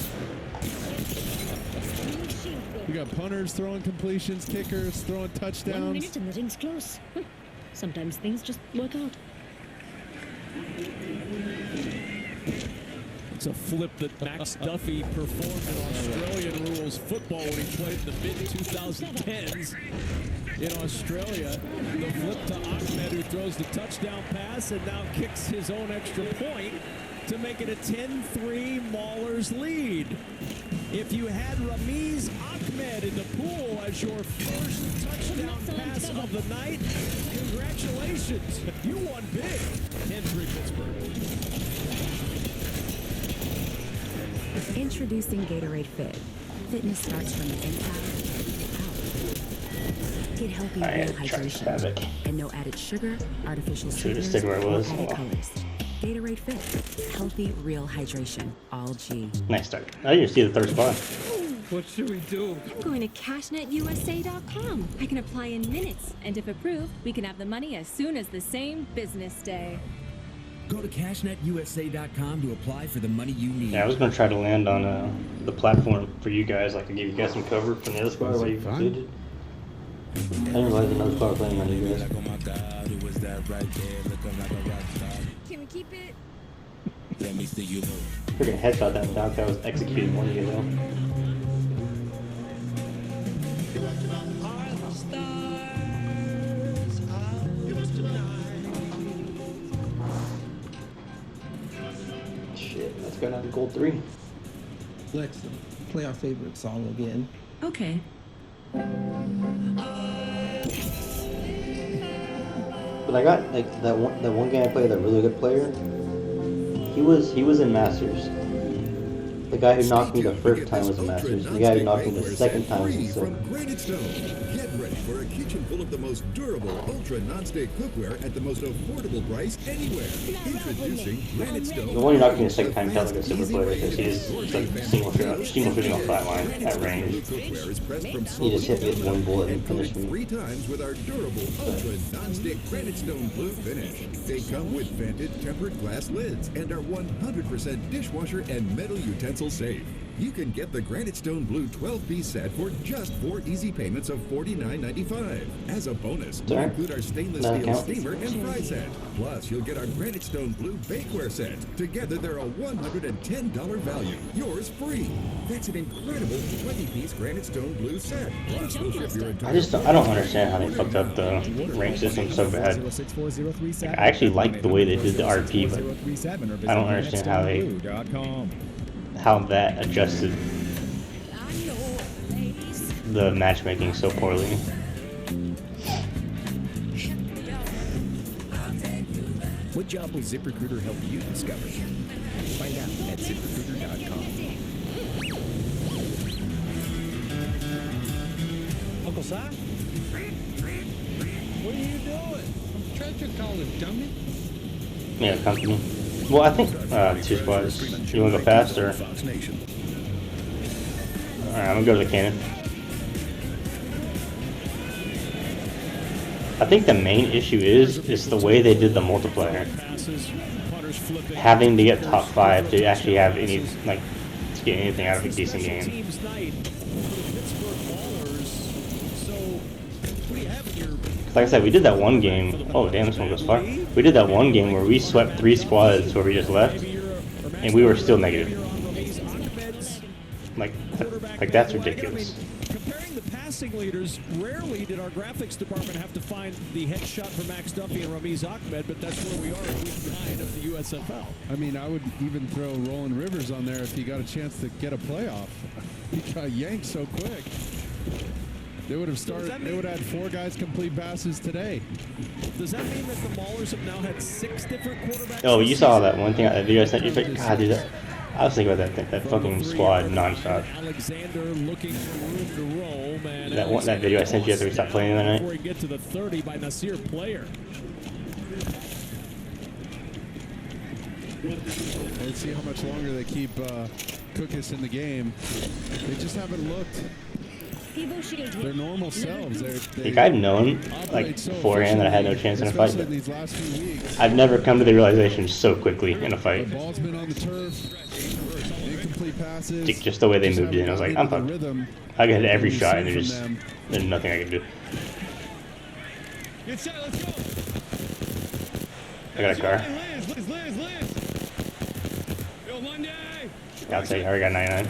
You got punters throwing completions, kickers throwing 1 touchdowns. minute and the ring's close. Sometimes things just work out. It's a flip that Max Duffy performed in Australian rules football when he played in the mid-2010s in Australia. The flip to Ahmed, who throws the touchdown pass and now kicks his own extra point to make it a 10-3 Maulers lead. If you had Ramiz Ahmed in the pool as your first touchdown pass of the night, congratulations. You won big. 10-3 Pittsburgh. Introducing Gatorade Fit. Fitness starts from the inside out. Get healthy real hydration. And no added sugar, artificial sweeteners, or added colors. Gatorade Fit. Healthy real hydration. All G. Nice start. I didn't see the third spot. What should we do? I'm going to CashNetUSA.com. I can apply in minutes. And if approved, we can have the money as soon as the same business day. Go to CashNetUSA.com to apply for the money you need. Yeah, I was going to try to land on the platform for you guys, like to give you guys some cover from the other squad while you completed. I didn't realize another squad playing on you guys. Can we keep it? Let me see you move. Freaking headshot that dog that was executed 1 year ago. Shit, let's go down to gold 3. Alexa, play our favorite song again. Okay. But I got like that one game I played with a really good player. He was in Masters. The guy who knocked me the first time was a Masters. The guy who knocked me the second time was a From Granite Stone. Get ready for a kitchen full of the most durable, ultra non-stick cookware at the most affordable price anywhere. Introducing Granite Stone. The one who knocked me the second time felt like a super player because he's like single shooting off that line at range. He just hit me with one bullet and finished me. 3 times with our durable, ultra non-stick Granite Stone Blue finish. They come with vented tempered glass lids and are 100% dishwasher and metal utensil safe. You can get the Granite Stone Blue 12-piece set for just 4 easy payments of $49.95. As a bonus, we'll include our stainless steel steamer and fry set. Plus, you'll get our Granite Stone Blue bakeware set. Together, they're a $110 value. Yours free. That's an incredible 20-piece Granite Stone Blue set. Plus, we'll ship your entire I don't understand how they fucked up the rank system so bad. Like, I actually like the way they did the RP, but I don't understand how that adjusted the matchmaking so poorly. What job will ZipRecruiter help you discover? Find out at ZipRecruiter.com. Uncle Si? What are you doing? I'm treasure calling, dummy. Yeah, company. Well, I think 2 squads. You want to go fast or? Alright, I'm gonna go to the cannon. I think the main issue is the way they did the multiplayer. Having to get top 5 to actually have any, like, to get anything out of a decent game. Like I said, we did that one game. Oh damn, this one goes far. We did that one game where we swept 3 squads where we just left, and we were still negative. Like that's ridiculous. Comparing the passing leaders, rarely did our graphics department have to find the headshot for Max Duffy and Ramiz Ahmed, but that's where we are in week 9 of the USFL. I mean, I would even throw Roland Rivers on there if he got a chance to get a playoff. He got yanked so quick. They would have started. They would have had 4 guys complete passes today. Does that mean that the Maulers have now had 6 different quarterbacks? Oh, you saw that one thing that video I sent you? God, dude, I was thinking about that fucking squad nonstop. Alexander looking for room to roll, man. That video I sent you after we stopped playing the other night. Before we get to the 30 by Nasir Player. Let's see how much longer they keep Cookus in the game. They just haven't looked their normal selves. Like, I've known, like, beforehand that I had no chance in a fight, but I've never come to the realization so quickly in a fight. The ball's been on the turf, incomplete passes. Just the way they moved in, I was like, I'm fucked. I got every shot, and there's nothing I can do. I got a car. I'll say I already got 99.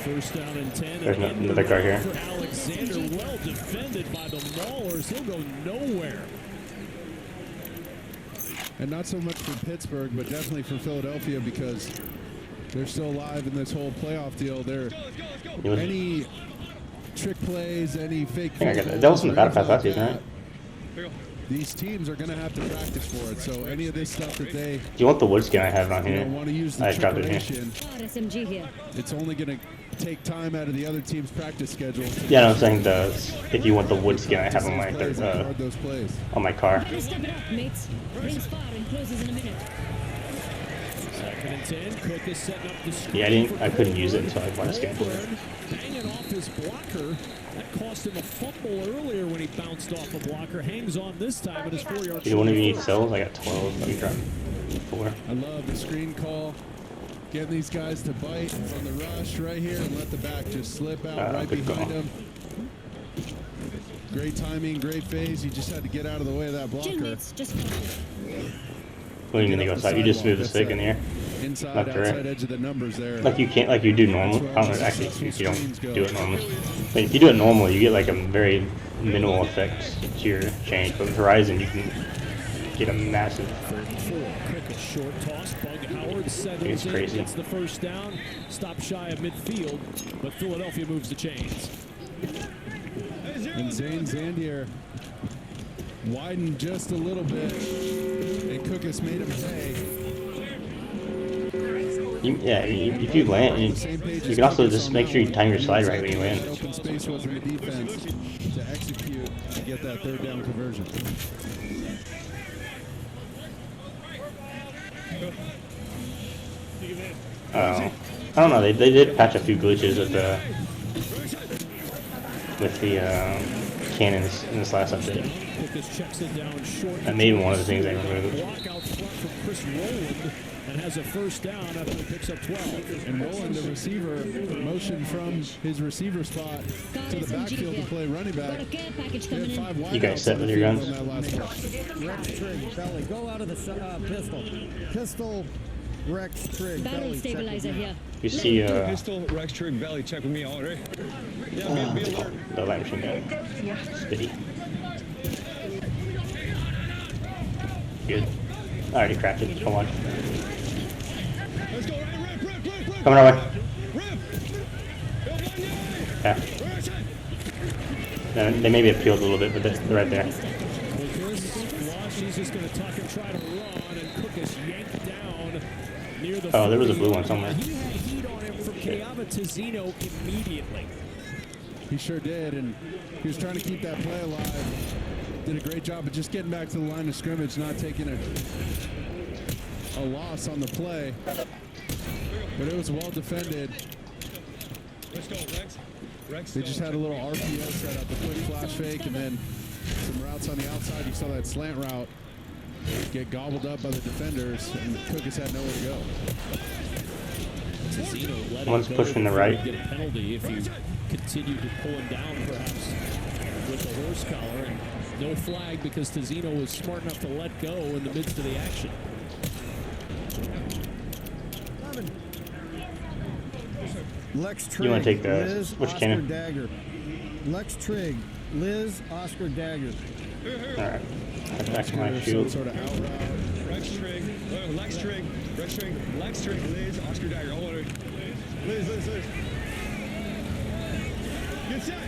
First down and 10. There's another car here. Alexander, well defended by the Maulers. He'll go nowhere. And not so much for Pittsburgh, but definitely for Philadelphia because they're still alive in this whole playoff deal. Any trick plays, any fake. That was from the battle pass last season, right? These teams are going to have to practice for it. So any of this stuff that they do you want the wood skin I have on here? Want to use I dropped it here. It's only going to take time out of the other team's practice schedule. Yeah, no, I'm saying if you want the wood skin I have on my on my car. Second and 10. Cook is setting up the screen. Yeah, I couldn't use it until I bought a skin. Hanging off his blocker. That cost him a fumble earlier when he bounced off a blocker. Hangs on this time at his 4-yard. Do one of you need cells? I got 12. Let me drop 4. I love the screen call. Getting these guys to bite on the rush right here and let the back just slip out right behind them. Great timing, great phase. You just had to get out of the way of that blocker. What do you mean they go outside? You just move the stick in the air. Inside, outside edge of the numbers there. Like you can't, like you do normal. I don't know, actually, you don't do it normally. But if you do it normally, you get like a very minimal effect to your change. But with Horizon, you can get a massive. Short toss, Bug Howard settles in, gets the first down, stop shy of midfield, but Philadelphia moves the chains. And Zane Zandier widened just a little bit, and Cookus made him pay. If you land, you can also just make sure you time your slide right when you land. Open space was in the defense to execute to get that 3rd down conversion. I don't know. They did patch a few glitches with the cannons in this last update. That may be one of the things they removed. And has a first down after he picks up 12. And Roland, the receiver, motioned from his receiver spot to the backfield to play running back. You guys set with your guns? Rex Trigg, belly. Go out of the pistol. Pistol, Rex Trigg, belly. Stabilizer here. You see pistol, Rex Trigg, belly. Check with me already. Yeah, be alert. The light machine gun. Spitty. Good. I already cracked it. Come on. Coming our way. Yeah. They maybe appealed a little bit, but they're right there. He's just going to tuck and try to run, and Cook is yanked down near the. Oh, there was a blue one somewhere. He had heat on him from Kayava Tizino immediately. He sure did, and he was trying to keep that play alive. Did a great job of just getting back to the line of scrimmage, not taking a loss on the play. But it was well defended. Let's go, Rex. They just had a little RPO set up, a quick flash fake, and then some routes on the outside. You saw that slant route get gobbled up by the defenders, and Cookus had nowhere to go. One's pushing the right. Get a penalty if you continue to pull him down, perhaps. with the horse collar, and no flag because Tazzino was smart enough to let go in the midst of the action. Lex Trigg, You want to take the Liz, which Oscar cannon? Dagger. Lex Trigg, Liz, Oscar Dagger. Alright. That's my shield. Sort of out route. Rex Trigg, Lex Trigg, Rex Trigg, Lex Trigg, Liz, Oscar Dagger. Hold on. Liz. Get set.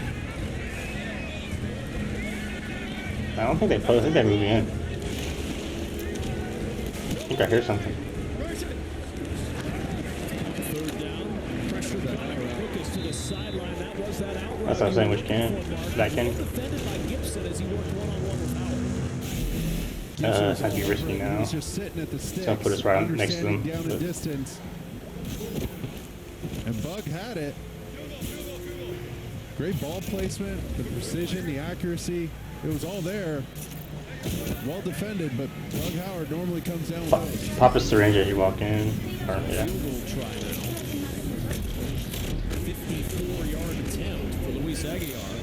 I don't think they posted. I think they're moving in. I think I hear something. Third down, pressure by Cook is to the sideline. That was that outright. That's what I'm saying. Which cannon? That cannon? Defended by Gibson as he worked one-on-one with Howard. It's not too risky now. He's just sitting at the sticks, So I'll put us right on next to them. down a distance. And Bug had it. Great ball placement, the precision, the accuracy. It was all there. Well defended, but Bug Howard normally comes down with those. Pop a syringe as you walk in. Or, yeah. 54-yard attempt for Luis Aguilar.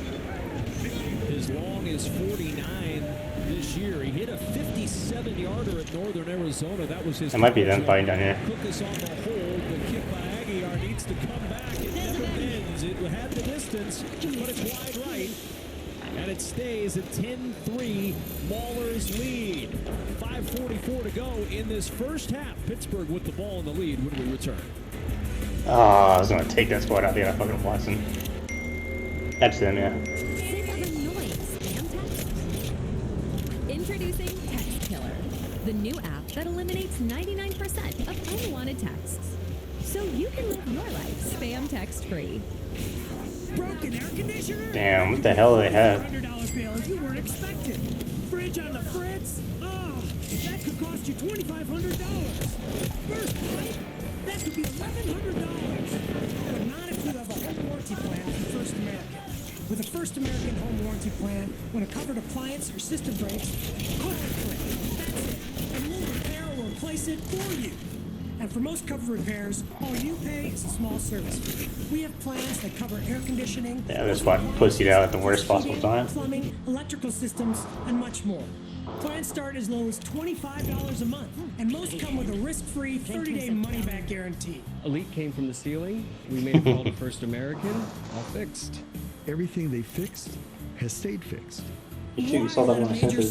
His long is 49 this year. He hit a 57-yarder at Northern Arizona. That was his. It might be them fighting down here. Cook is on the hold. The kick by Aguilar needs to come back. It never bends. It had the distance, but it's wide right. And it stays at 10-3, Maulers lead. 5:44 to go in this first half. Pittsburgh with the ball in the lead when we return. Oh, I was going to take that squad out there. I fucking Watson. That's them, yeah. Introducing Text Killer, the new app that eliminates 99% of unwanted texts. So you can live your life spam text free. Broken air conditioner? Damn, what the hell do they have? $100 bill you weren't expecting. Fridge on the fritz? Oh, that could cost you $2,500. First bite, that could be $1,100. But not if you have a home warranty plan with First American. With a First American home warranty plan, when a covered appliance or system breaks, call and click. That's it. And we'll repair or replace it for you. And for most cover repairs, all you pay is a small service fee. We have plans that cover air conditioning, Yeah, this squad pussied out at the worst possible time. plumbing, electrical systems, and much more. Plans start as low as $25 a month, and most come with a risk-free 30-day money-back guarantee. A leak came from the ceiling. We made a call to First American. All fixed. Everything they fixed has stayed fixed. You saw that when I sent the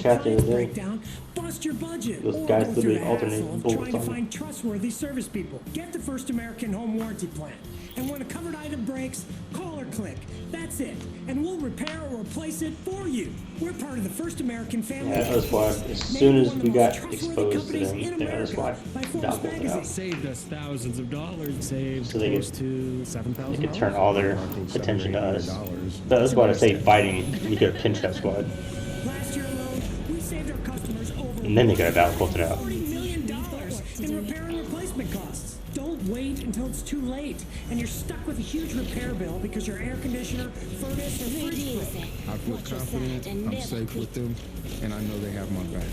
chat the other day. Bust your budget. Those or guys go through literally the alternate hassle of bullets trying to on find trustworthy service people. Get the First American home warranty plan. And when a covered item breaks, call or click. That's it. And we'll repair or replace it for you. We're part of the First American family. Yeah, that squad, as soon as we got exposed to them, yeah, that squad doubled out. Saved us thousands of dollars. Saved So they close could, to $7,000. they could turn all their attention to us. That squad, I say fighting, we could have pinched that squad. Last year alone, we saved our customers over And then they could have outquilted out. $40 million in repair and replacement costs. Don't wait until it's too late and you're stuck with a huge repair bill because your air conditioner, furnace, or fridge broke. I feel confident, I'm safe with them, and I know they have my back.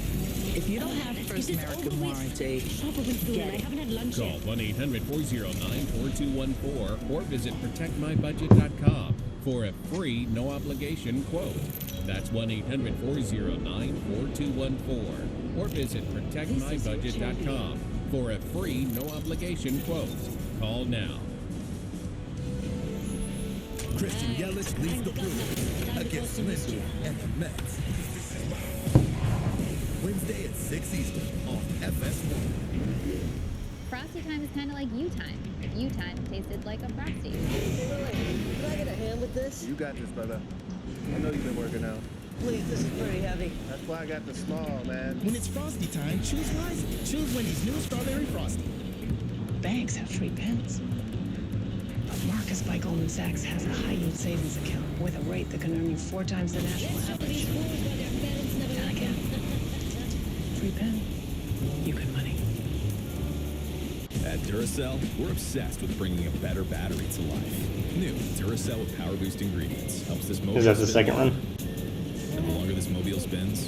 If you don't have First American warranty, get it. Call 1-800-409-4214 or visit protectmybudget.com for a free, no-obligation quote. That's 1-800-409-4214 or visit protectmybudget.com for a free, no-obligation quote. Call now. Christian Yelich leads the Brewers against Lindor and the Mets. Wednesday at 6 Eastern on FS1. Frosty time is kind of like you time. You time tasted like a Frosty. Can I get a hand with this? You got this, brother. I know you've been working out. Please, this is pretty heavy. That's why I got the small, man. When it's Frosty time, choose wisely. Choose Wendy's new Strawberry Frosty. Banks have free pens. Marcus by Goldman Sachs has a high-yield savings account with a rate that can earn you 4 times the national average. And again, free pen, you can money. At Duracell, we're obsessed with bringing a better battery to life. New Duracell with power boost ingredients helps this mobile. Is that the spin second longer. one? And the longer this mobile spins,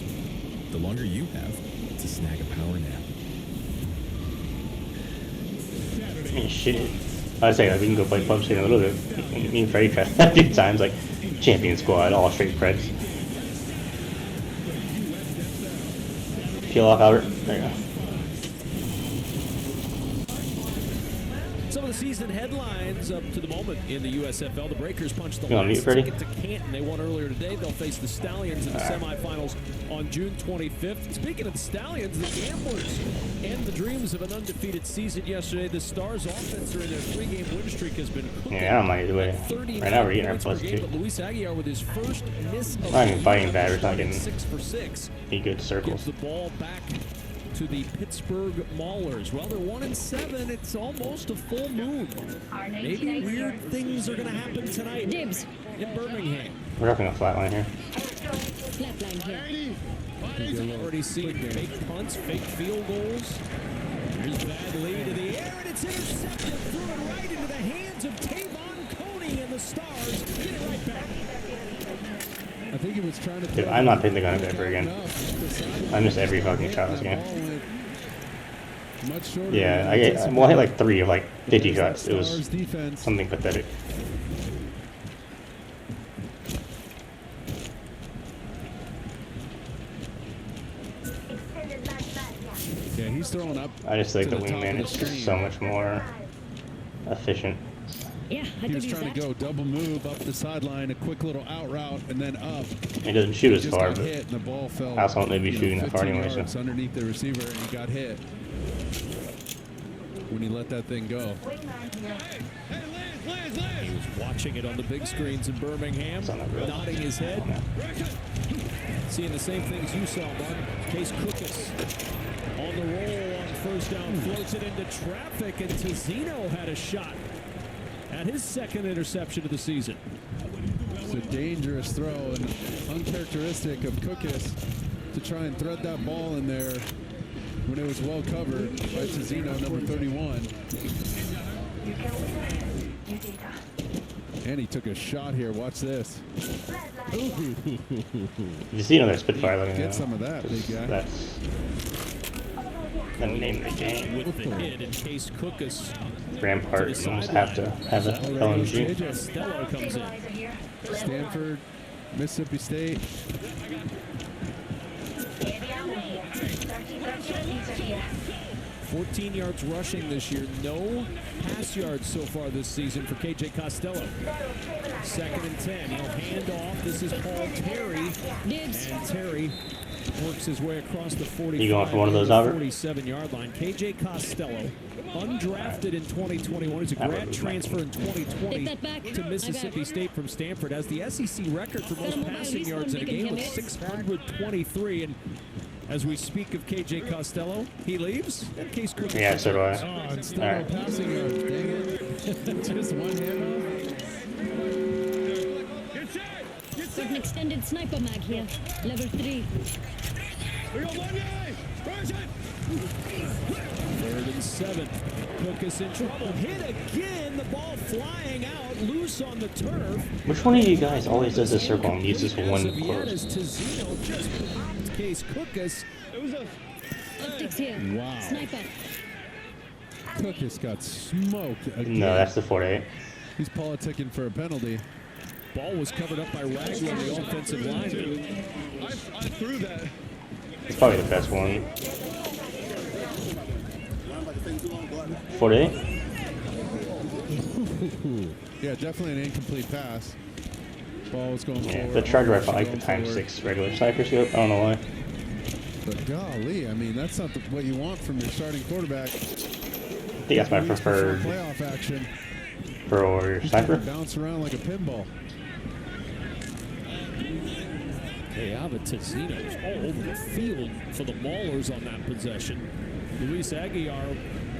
the longer you have to snag a power nap. I mean, shit. I was saying, like, we can go play PUBG in a little bit. Me and Freddie tried a few times, like, Champion squad, all straight Preds. Peel off, Albert. There you go. Some of the season headlines up to the moment in the USFL. The Breakers punched the You want last me, ticket to Canton. They won earlier today. They'll face the Stallions in the semifinals on June 25th. Speaking of the Stallions, the Gamblers and the dreams of an undefeated season yesterday. The Stars offense during their 3-game win streak has been cooking. Yeah, I don't mind either way. Right now we're getting our +2. But Luis Aguiar with his first miss of not even fighting bad, we're not getting 6 for 6. any good circles. Gives the ball back to the Pittsburgh Maulers. Well, they're 1-7. It's almost a full moon. Maybe weird things are going to happen tonight. Dibs in Birmingham. We're upping a flat line here. Flatline here. We've already seen fake punts, fake field goals. Here's bad lead to the air, and it's intercepted. Threw it right into the hands of Tavon Coney, and the Stars get it right back. I think he was trying to. Dude, I'm not hitting the gun ever again. I missed every fucking shot this game. Yeah, I hit like 3 of like 50 shots. It was something pathetic. Yeah, he's throwing up. I just think the wingman is just so much more efficient. Yeah, he was trying to go double move up the sideline, a quick little out route, and then up. He doesn't shoot as far, but hit and the ball fell, I also don't maybe shooting that far anyway. So underneath the receiver, and he got hit when he let that thing go. He was watching it on the big screens in Birmingham, nodding his head, seeing the same things you saw, Mark. Case Cookus on the roll on first down, floats it into traffic, and Tizino had a shot at his second interception of the season. It's a dangerous throw and uncharacteristic of Cookus to try and thread that ball in there when it was well covered by Tizino, number 31. And he took a shot here. Watch this. Tizino, that Spitfire. Let me get some of that, big guy. That's the name of the game. With the hit in Case Cookus. Rampart almost have to have a LMG. Costello comes in. Stanford, Mississippi State. 14 yards rushing this year. No pass yards so far this season for KJ Costello. 2nd and 10. He'll hand off. This is Paul Terry. And Terry works his way across the 45. You going for one of those, Albert? 47-yard line. KJ Costello, undrafted in 2021. He's a grad transfer in 2020 to Mississippi State from Stanford. Has the SEC record for most passing yards in a game with 623. And as we speak of KJ Costello, he leaves. And Case Cook. Yeah, so do I. Oh, it's still no passing yards. Dang it. Just one handoff. Got an extended sniper mag here. Level 3. We got one guy. 3rd and 7. Cookus in trouble. Hit again. The ball flying out, loose on the turf. Which one of you guys always does this circle and uses one close? Tizino just popped Case Cookus. Optics here. Wow. Sniper. Cookus got smoked again. No, that's the 48. He's politicking for a penalty. Ball was covered up by Ragland on the offensive line. I threw that. It's probably the best one. 48? Yeah, definitely an incomplete pass. Ball was going forward. The charge rifle, I like the ×6 regular sniper scope. I don't know why. But golly, I mean, that's not what you want from your starting quarterback. I think that's my preferred playoff action. for sniper. Bounce around like a pinball. Ava Tizino's all over the field for the Maulers on that possession. Luis Aguiar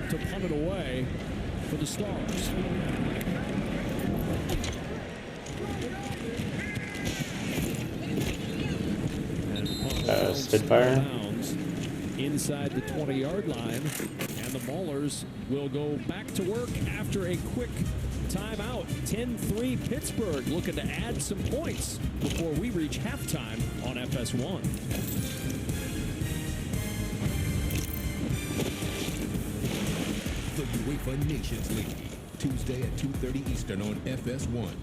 to punt it away for the Stars. Spitfire. Inside the 20-yard line, and the Maulers will go back to work after a quick timeout. 10-3 Pittsburgh looking to add some points before we reach halftime on FS1. The UEFA Nations League, Tuesday at 2:30 Eastern on FS1.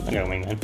I got a wingman.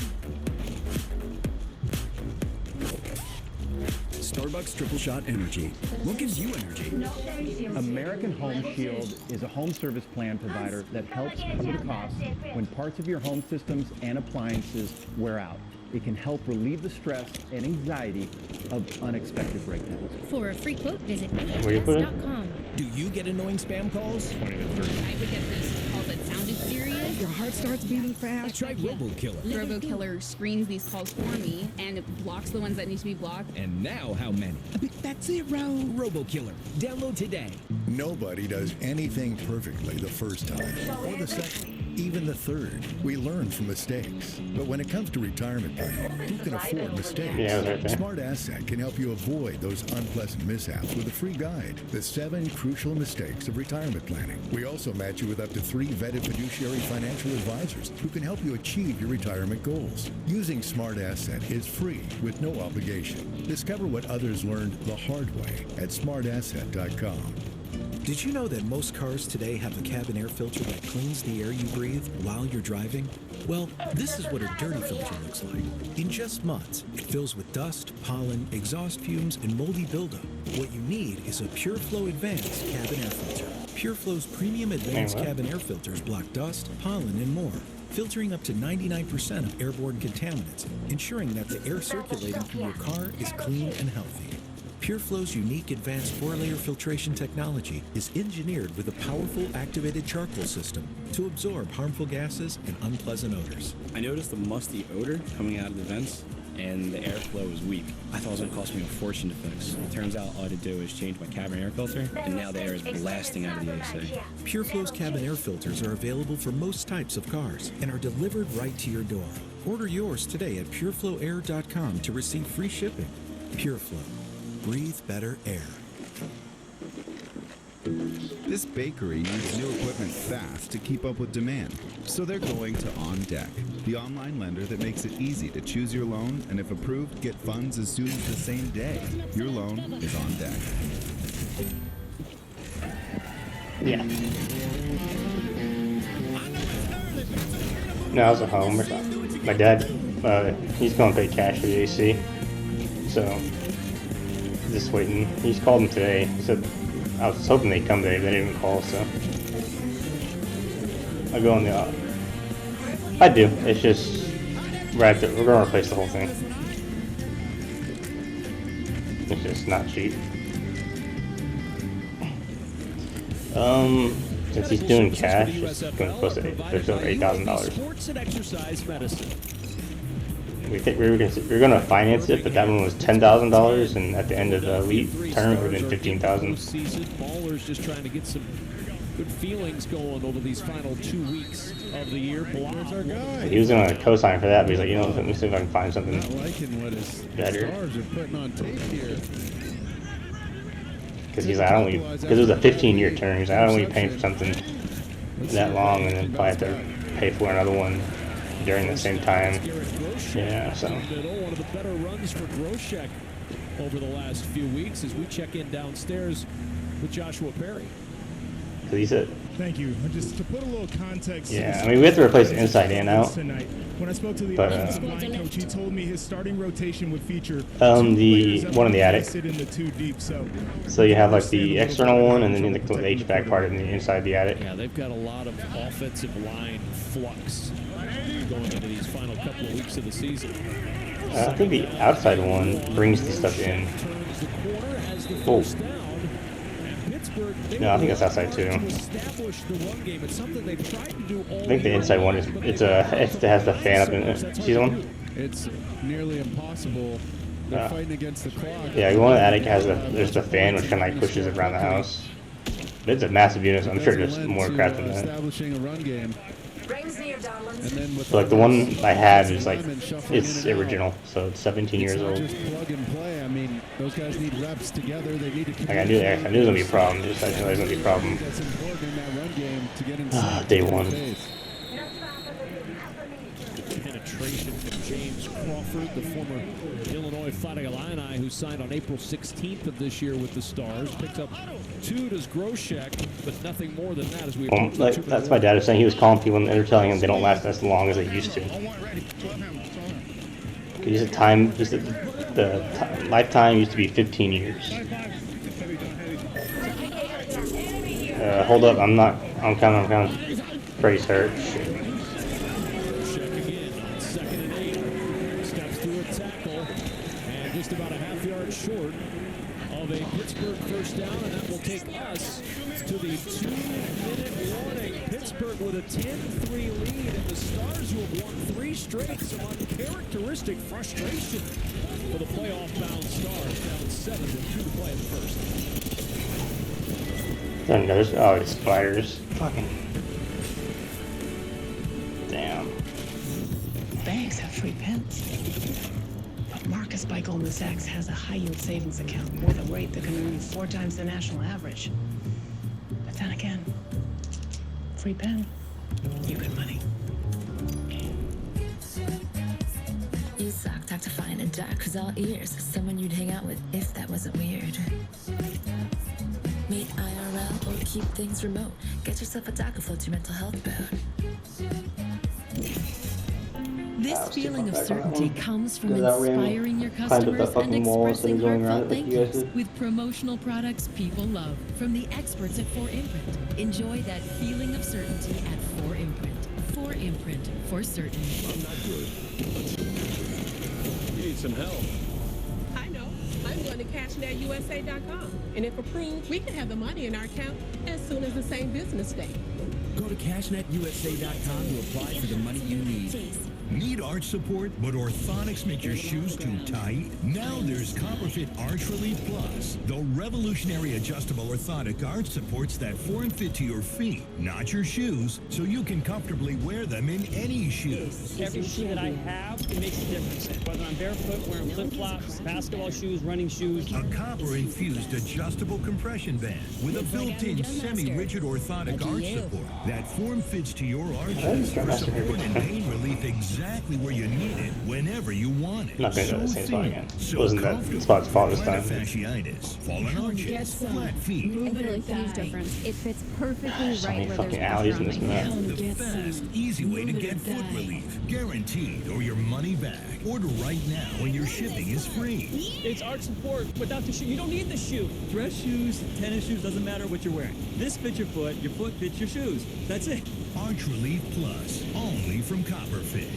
Starbucks Triple Shot Energy. What gives you energy? American Home Shield is a home service plan provider that helps cover the costs when parts of your home systems and appliances wear out. It can help relieve the stress and anxiety of unexpected breakdowns. For a free quote, visit Where you put it? ahs.com. Do you get annoying spam calls? 20 to 30. I would get this call that sounded serious. Your heart starts beating fast. Try RoboKiller. RoboKiller screens these calls for me and it blocks the ones that need to be blocked. And now how many? A big fat zero. RoboKiller. Download today. Nobody does anything perfectly the first time, or the second, even the third. We learn from mistakes. But when it comes to retirement planning, who can afford mistakes? Yeah, right there. Smart Asset can help you avoid those unpleasant mishaps with a free guide, The 7 Crucial Mistakes of Retirement Planning. We also match you with up to 3 vetted fiduciary financial advisors who can help you achieve your retirement goals. Using Smart Asset is free with no obligation. Discover what others learned the hard way at smartasset.com. Did you know that most cars today have a cabin air filter that cleans the air you breathe while you're driving? Well, this is what a dirty filter looks like. In just months, it fills with dust, pollen, exhaust fumes, and moldy buildup. What you need is a PureFlow Advanced cabin air filter. PureFlow's premium advanced cabin air filters block dust, pollen, and more, filtering up to 99% of airborne contaminants, ensuring that the air circulating through your car is clean and healthy. PureFlow's unique advanced 4-layer filtration technology is engineered with a powerful activated charcoal system to absorb harmful gases and unpleasant odors. I noticed a musty odor coming out of the vents, and the airflow was weak. I thought it was going to cost me a fortune to fix. Turns out all I had to do is change my cabin air filter, and now the air is blasting out of the AC. PureFlow's cabin air filters are available for most types of cars and are delivered right to your door. Order yours today at pureflowair.com to receive free shipping. PureFlow. Breathe better air. This bakery needs new equipment fast to keep up with demand, so they're going to On Deck, the online lender that makes it easy to choose your loan and, if approved, get funds as soon as the same day. Your loan is on deck. Yeah. No, I was at home. My dad, he's going to pay cash for the AC, so just waiting. He's called him today. He said, I was hoping they'd come today, but they didn't even call, so I'll go on the I do. It's just we're going to replace the whole thing. It's just not cheap. Since he's doing cash, it's going to cost there's over $8,000. Sports and exercise medicine. We think we were going to finance it, but that one was $10,000, and at the end of the elite tournament, it would have been $15,000. Season ballers just trying to get some good feelings going over these final 2 weeks of the year. He was going to co-sign for that, but he's like, you know, let me see if I can find something better. Stars are putting on tape here. Because he's like, because it was a 15-year term. He's like, I don't want to be paying for something that long and then probably have to pay for another one during the same time. Yeah, so. One of the better runs for Groshek over the last few weeks as we check in downstairs with Joshua Perry. Because he said. Thank you. Just to put a little context. Yeah, I mean, we have to replace the inside and out. Tonight. When I spoke to the offensive line coach, he told me his starting rotation would feature the one in the attic. Sit in the 2 deep, so you have like the external one, and then the HVAC part in the inside the attic. Yeah, they've got a lot of offensive line flux going into these final couple of weeks of the season. I think the outside one brings the stuff in. Oh. No, I think that's outside too. I think the inside one is it has the fan up in it. See the one? It's nearly impossible. They're fighting against the clock. Yeah, the one in the attic has there's the fan which kind of like pushes it around the house. But it's a massive unit, so I'm sure there's more crap than that. Establishing a run game. So like the one I have is like it's original, so it's 17 years old. Just plug and play. I mean, those guys need reps together. They need to. I knew it was gonna be a problem. I knew it was gonna be a problem. That's important in that run game to get inside. Day one. Penetration from James Crawford, the former Illinois Fighting Illini, who signed on April 16th of this year with the Stars. Picked up 2 to Groshek, but nothing more than that as we approach the 2-minute That's my dad was saying. He was calling people and they're telling him they don't last as long as they used to. Because the lifetime used to be 15 years. Hold up, I'm counting. Brace hurt. Just about a half yard short of a Pittsburgh first down, and that will take us to the 2-minute warning. Pittsburgh with a 10-3 lead, and the Stars, who have won 3 straight, some uncharacteristic frustration for the playoff-bound Stars, down 7 with 2 to play in the first. Oh, it's spiders. Fucking. Damn. Banks have free pence. Marcus by Goldman Sachs has a high-yield savings account with a rate that can earn you 4 times the national average. But then again, free pen, you get money. You suck, talk to fine and dark, cause all ears. Someone you'd hang out with if that wasn't weird. Meet IRL or keep things remote. Get yourself a doc to float your mental health boat. This feeling of certainty comes from inspiring your customers and expressing heartfelt thank yous with promotional products people love from the experts at 4imprint. Enjoy that feeling of certainty at 4imprint. 4imprint, for certain. I'm not good. You need some help. I know. I'm going to CashNetUSA.com. And if approved, we can have the money in our account as soon as the same business day. Go to CashNetUSA.com to apply for the money you need. Need arch support, but orthotics make your shoes too tight? Now there's CopperFit Arch Relief Plus. The revolutionary adjustable orthotic arch supports that form fit to your feet, not your shoes, so you can comfortably wear them in any shoes. Every shoe that I have, it makes a difference. Whether I'm barefoot, wearing flip-flops, basketball shoes, running shoes. A copper-infused adjustable compression band with a built-in semi-rigid orthotic arch support that form fits to your arches for support and pain relief exactly where you need it, whenever you want it. I'm not going to go to the same spot again. So Wasn't that spot's fault this time? Fasciitis, fallen arches, flat feet. I feel like the huge difference. It fits perfectly So right many where fucking there's alleys in this pressure map. on my The fast, easy way to get foot relief. Guaranteed, or your money back. Order right now when your shipping is free. It's arch support without the shoe. You don't need the shoe. Dress shoes, tennis shoes, doesn't matter what you're wearing. This fits your foot fits your shoes. That's it. Arch Relief Plus, only from CopperFit.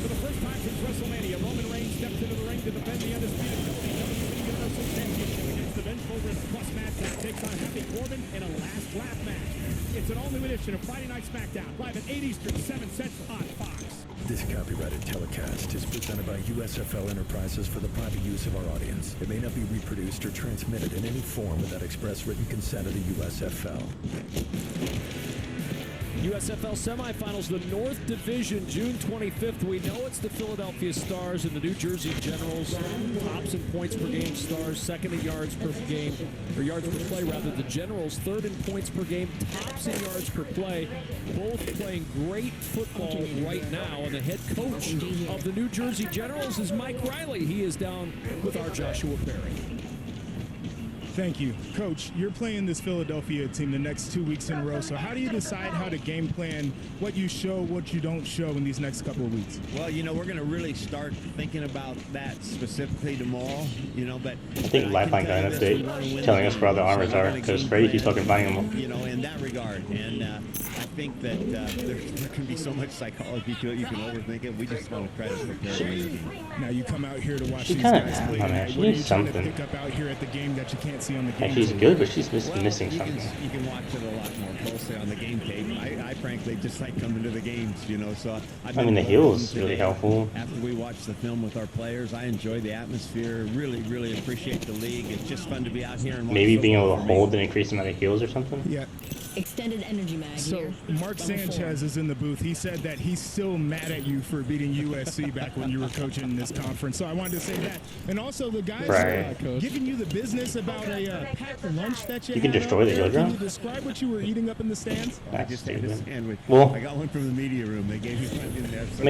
For the first time since WrestleMania, Roman Reigns steps into the ring to defend the undisputed WWE Universal Championship against the vengeful Risk Plus match that takes on Happy Corbin in a last lap match. It's an all-new edition of Friday Night SmackDown, live at 8 Eastern, 7 Central on Fox. This copyrighted telecast is presented by USFL Enterprises for the private use of our audience. It may not be reproduced or transmitted in any form without express written consent of the USFL. USFL semifinals, the North Division, June 25th. We know it's the Philadelphia Stars and the New Jersey Generals. Tops in points per game, Stars second in yards per game, or yards per play rather. The Generals third in points per game, tops in yards per play. Both playing great football right now. And the head coach of the New Jersey Generals is Mike Riley. He is down with our Joshua Perry. Thank you. Coach, you're playing this Philadelphia team the next 2 weeks in a row, so how do you decide how to game plan what you show, what you don't show in these next couple of weeks? Well, you know, we're going to really start thinking about that specifically tomorrow, you know, but I think Lifeline got an update telling us where all the armors are, because Freddie keeps fucking finding them. You know, in that regard, and I think that there can be so much psychology to it, you can overthink it. We just want to try to prepare for anything. Now you come out here to watch She these kinda, guys play. I mean, she What are you needs trying to something. pick up out here at the game that you can't see on the game? And she's good, but she's missing something. You can watch it a lot more closely on the game tape. I frankly just like coming to the games, you know. So I mean, the heel is really helpful. After we watch the film with our players, I enjoy the atmosphere. Really appreciate the league. It's just fun to be out here and watch Maybe being football able to for me. hold an increased amount of heals or something. Yeah. Extended energy mag So here. Mark Sanchez is in the booth. He said that he's still mad at you for beating USC back when you were coaching in this conference. So I wanted to say that. And also the guys Right. giving you the business about a packed lunch that you You can had destroy up the there. Hydra? Can you describe what you were eating up in the stands? I just had a sandwich. Well, I got one from the media room. They gave me one in there. So,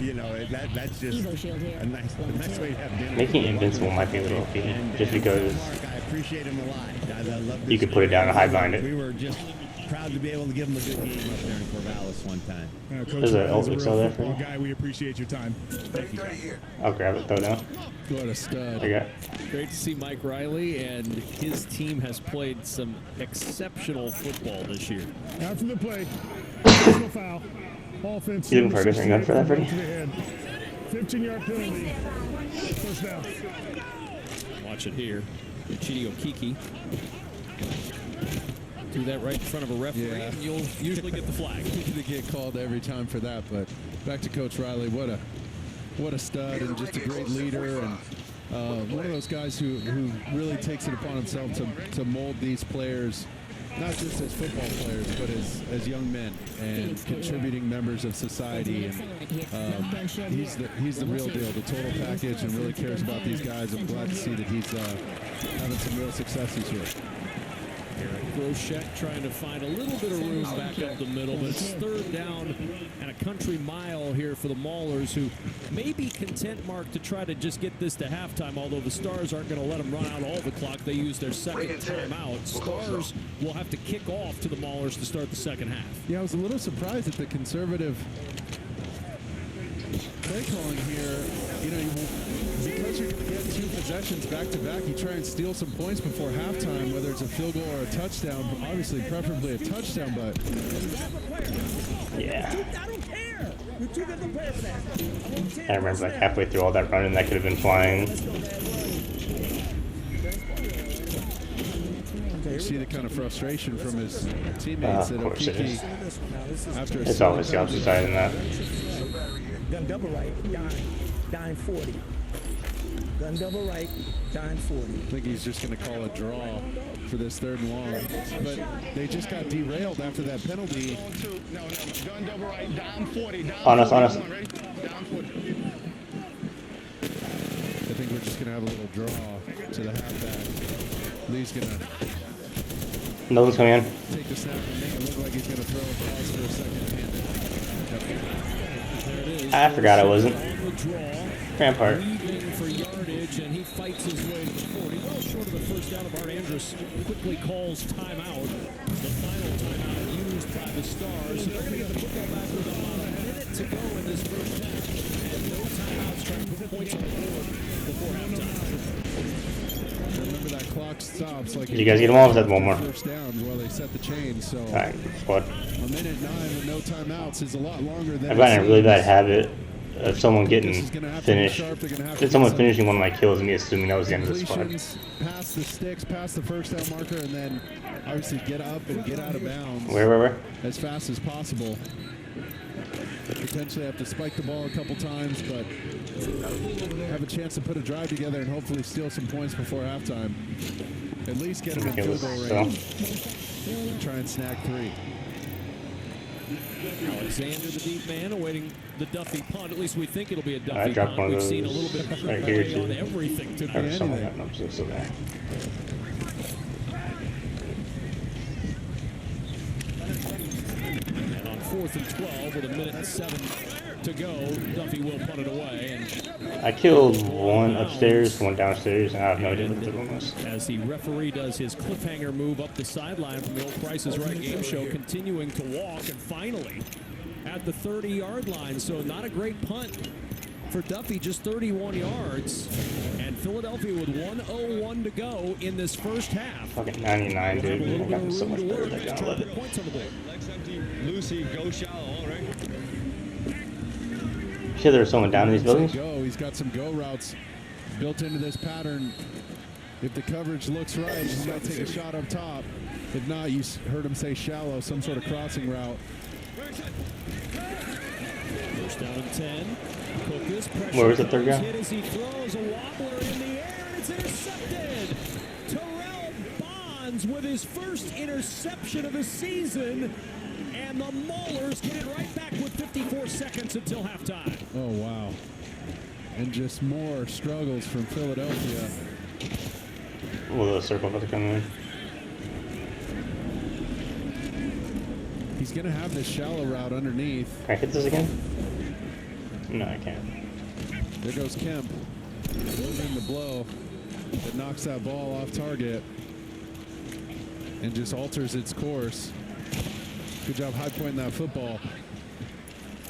you know, that's just a nice way to have dinner. Making Invincible might be a little feat, just because I appreciate him a lot. I love this you could put it down and hide behind it. We were just proud to be able to give him a good game up there in Corvallis one time. There's an ult mix there for you. Guy, we appreciate your time. Thank you. I'll grab it, throw it down. What a stud. I got. Great to see Mike Riley, and his team has played some exceptional football this year. After the play, personal foul. Offense. You looking for a different gun for that, Freddie? 15-yard penalty. First down. Watch it here. Chidi Okiki. Do that right in front of a referee, and you'll usually get the flag. They get called every time for that, but back to Coach Riley. What a stud and just a great leader, and one of those guys who really takes it upon himself to mold these players, not just as football players, but as young men and contributing members of society. And he's the real deal, the total package, and really cares about these guys. I'm glad to see that he's having some real successes here. Groshek trying to find a little bit of room back up the middle, but it's third down and a country mile here for the Maulers, who may be content, Mark, to try to just get this to halftime, although the Stars aren't going to let them run out all the clock. They use their second timeout. Stars will have to kick off to the Maulers to start the second half. Yeah, I was a little surprised at the conservative play calling here. You know, because you're going to get two possessions back-to-back, you try and steal some points before halftime, whether it's a field goal or a touchdown. Obviously, preferably a touchdown, but... Yeah. I don't care. You're too good to play for that. I remember like halfway through all that running, that could have been flying. You see the kind of frustration from his teammates that of course it is. After It's always the opposite side in that. Gun double right, dime 40. Gun double right, dime 40. I think he's just going to call a draw for this third and long. But they just got derailed after that penalty. No, gun double right, dime 40. On us. I think we're just going to have a little draw to the halfback. Lee's going to... No one's coming in. Take the snap and make it look like he's going to throw a pass for a second-handed. I forgot I wasn't. Rampart. Leaving for yardage, and he fights his way to the 40. Well short of the first down, of Art Andrus quickly calls timeout. The final timeout used by the Stars. So they're going to get the football back with about a minute to go in this first half. And no timeouts trying to put points on the board before halftime. Remember that clock stops like... Did you guys get them all? Was that one more? First down while they set the chain, so... All right, squad. A minute 9 with no timeouts is a lot longer than... I've gotten a really bad habit of someone getting finished. If someone finishing one of my kills and me assuming that was the end of the squad. Past the sticks, past the first down marker, and then obviously get up and get out of bounds. Where? As fast as possible. Potentially have to spike the ball a couple times, but have a chance to put a drive together and hopefully steal some points before halftime. At least get them in field goal range. Try and snag 3. Alexander, the deep man, awaiting the Duffy punt. At least we think it'll be a Duffy I dropped punt. one of We've those seen a little bit of right here too. on everything today. Or something like that. No, so there. And on 4th and 12 with a minute and 7 to go, Duffy will punt it away. And I killed one upstairs, one downstairs, and I have no idea what the one was. as the referee does his cliffhanger move up the sideline from the old Price is Right game show, continuing to walk, and finally at the 30-yard line. So not a great punt for Duffy, just 31 yards. And Philadelphia with 1:01 to go in this first half. Fucking 99, dude. I got so much better than that. I love it. Points on the board. Legs empty, Lucy, go shallow, all right. Sure, there was someone down in these buildings. He's got some go routes built into this pattern. If the coverage looks right, he's got to take a shot up top. If not, you heard him say shallow, some sort of crossing route. First down and 10. Cookus, Where was the third guy? hit as he throws a wobbler in the air, and it's intercepted. Terrell Bonds with his first interception of the season, and the Maulers get it right back with 54 seconds until halftime. Oh, wow. And just more struggles from Philadelphia. Well, the circle about to come in. He's going to have this shallow route underneath. Can I hit this again? No, I can't. There goes Kemp. Delivering the blow that knocks that ball off target and just alters its course. Good job high pointing that football.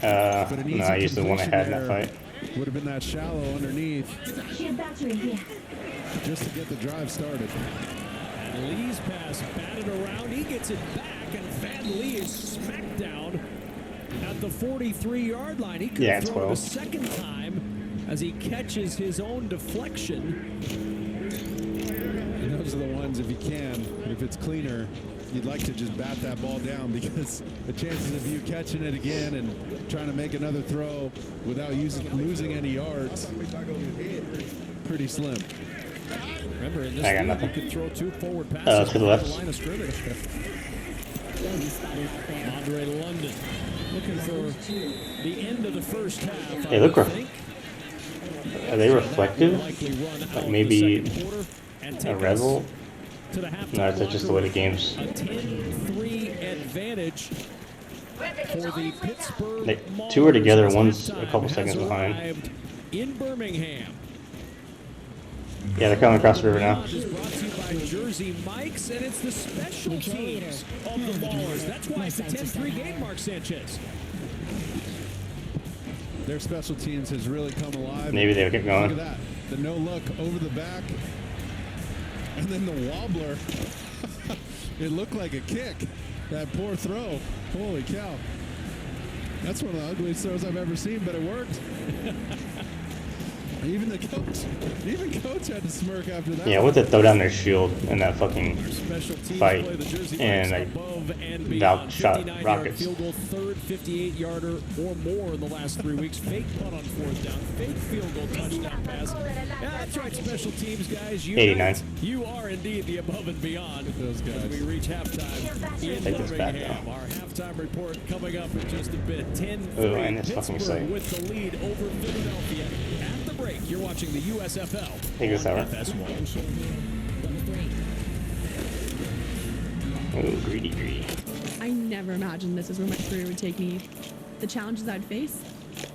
No, I used the one I had in that fight. Would have been that shallow underneath. Just to get the drive started. And Lee's pass batted around. He gets it back, and Van Lee is smacked down at the 43-yard line. He could throw it a second time as he catches his own deflection. And those are the ones, if you can, if it's cleaner, you'd like to just bat that ball down, because the chances of you catching it again and trying to make another throw without losing any yards, pretty slim. Remember, in this I got league, nothing. you can throw 2 forward passes to the left. line of scrimmage. Andre London looking for the end of the first half. They look rough. Are they reflective? Like maybe a Revel? No, it's just the way the game's. A 10-3 advantage for the Pittsburgh Like, 2 are together, Maulers. one's a couple seconds behind. Arrived in Birmingham. Yeah, they're coming across the river now. Is brought to you by Jersey Mike's, and it's the special teams of the Maulers. That's why it's a 10-3 game, Mark Sanchez. Their special teams has really come alive. Maybe they'll keep going. Look at that. The no look over the back. And then the wobbler. It looked like a kick. That poor throw. Holy cow. That's one of the ugliest throws I've ever seen, but it worked. Even coach had to smirk after that. Yeah, what to throw down their shield in that fucking fight, and like Val shot rockets. Field goal, third 58-yarder or more in the last 3 weeks. Fake punt on 4th down. Fake field goal touchdown pass. Yeah, that's right, special teams guys. 89. You are indeed the above and beyond. Those guys. As we reach halftime in Take this back Birmingham. now. Our halftime report coming up in just a bit. 10-3. Ooh, and this fucking Pittsburgh site. with the lead over Philadelphia. At the break, you're watching the USFL. Take this out, right? FS1. Ooh, greedy. I never imagined this is where my career would take me. The challenges I'd face,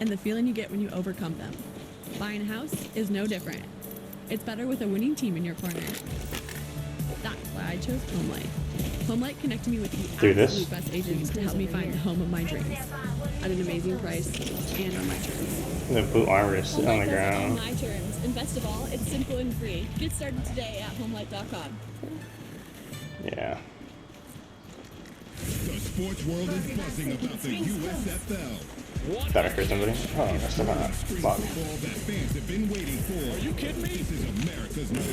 and the feeling you get when you overcome them. Buying a house is no different. It's better with a winning team in your corner. That's why I chose HomeLight. HomeLight connected me with the absolute best agents to help me find the home of my dreams at an amazing price and on my terms. The blue armor is sitting on the ground. On my terms, and best of all, it's simple and free. Get started today at HomeLight.com. Yeah. The sports world is buzzing about the USFL. Thought I heard somebody. Oh, that's still not. Fuck. Football that fans have been waiting for. Are you kidding me? This is America's most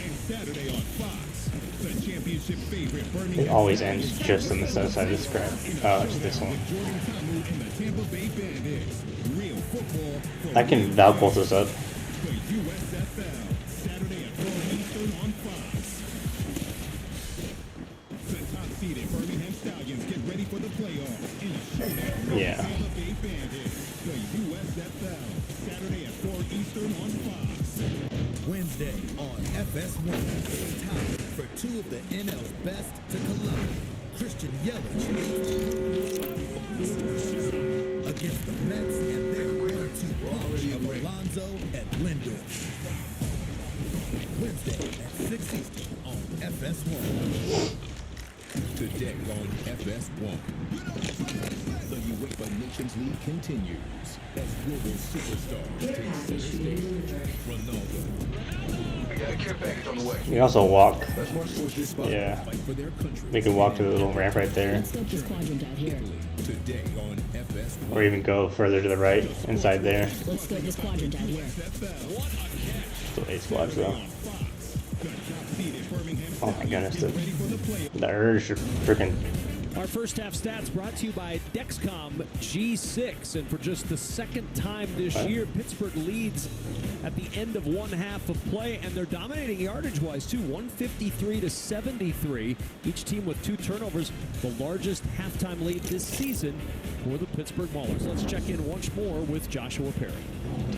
and Saturday on Fox, the championship favorite Birmingham. It always ends just on the side I described. Oh, it's this one. Jordan Tamu and the Tampa Bay Bandits. Real football for I can Val pull this up. the USFL. Saturday at 4 Eastern on Fox. The top-seeded Birmingham Stallions get ready for the playoffs in a showdown with Yeah. the Tampa Bay Bandits. The USFL. Saturday at 4 Eastern on Fox. Wednesday on FS1. It's time for 2 of the NL's best to collide. Christian Yelich against the Mets and their 1-2 punch of Alonso and Lindor. Wednesday at 6 Eastern on FS1. Today on FS1. The UEFA Nations League continues as global superstars take center stage. Ronaldo. We got a care package on the way. You can also walk. Let's march towards this spot. Yeah. Fight for their country. We can walk to the little ramp right there. Let's scope this quadrant out here. Today on FS1. Or even go further to the right, inside there. Let's scope this quadrant out here. Still 8 squads though. Oh my goodness, the urge of freaking. Our first half stats brought to you by Dexcom G6. And for just the second time this year, Pittsburgh leads at the end of one half of play. And they're dominating yardage-wise, too. 153 to 73. Each team with 2 turnovers. The largest halftime lead this season for the Pittsburgh Maulers. Let's check in once more with Joshua Perry.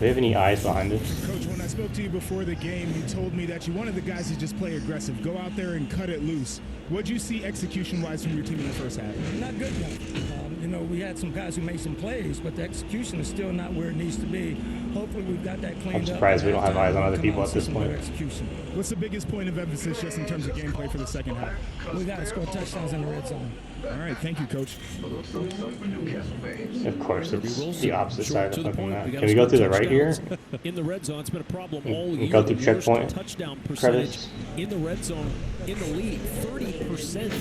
we have any eyes behind us? Coach, when I spoke to you before the game, you told me that you wanted the guys to just play aggressive, go out there and cut it loose. What'd you see execution-wise from your team in the first half? Not good enough. You know, we had some guys who made some plays, but the execution is still not where it needs to be. Hopefully we've got that cleaned up. I'm surprised we don't have eyes on other people at this point. What's the biggest point of emphasis just in terms of gameplay for the second half? We got to score touchdowns in the red zone. All right, thank you, Coach. Of course, it's the opposite side of the fucking map. Can we go through the right here? In the red zone, it's been a problem all year. Go through checkpoint Touchdown percentage credits. in the red zone in the league, 30%.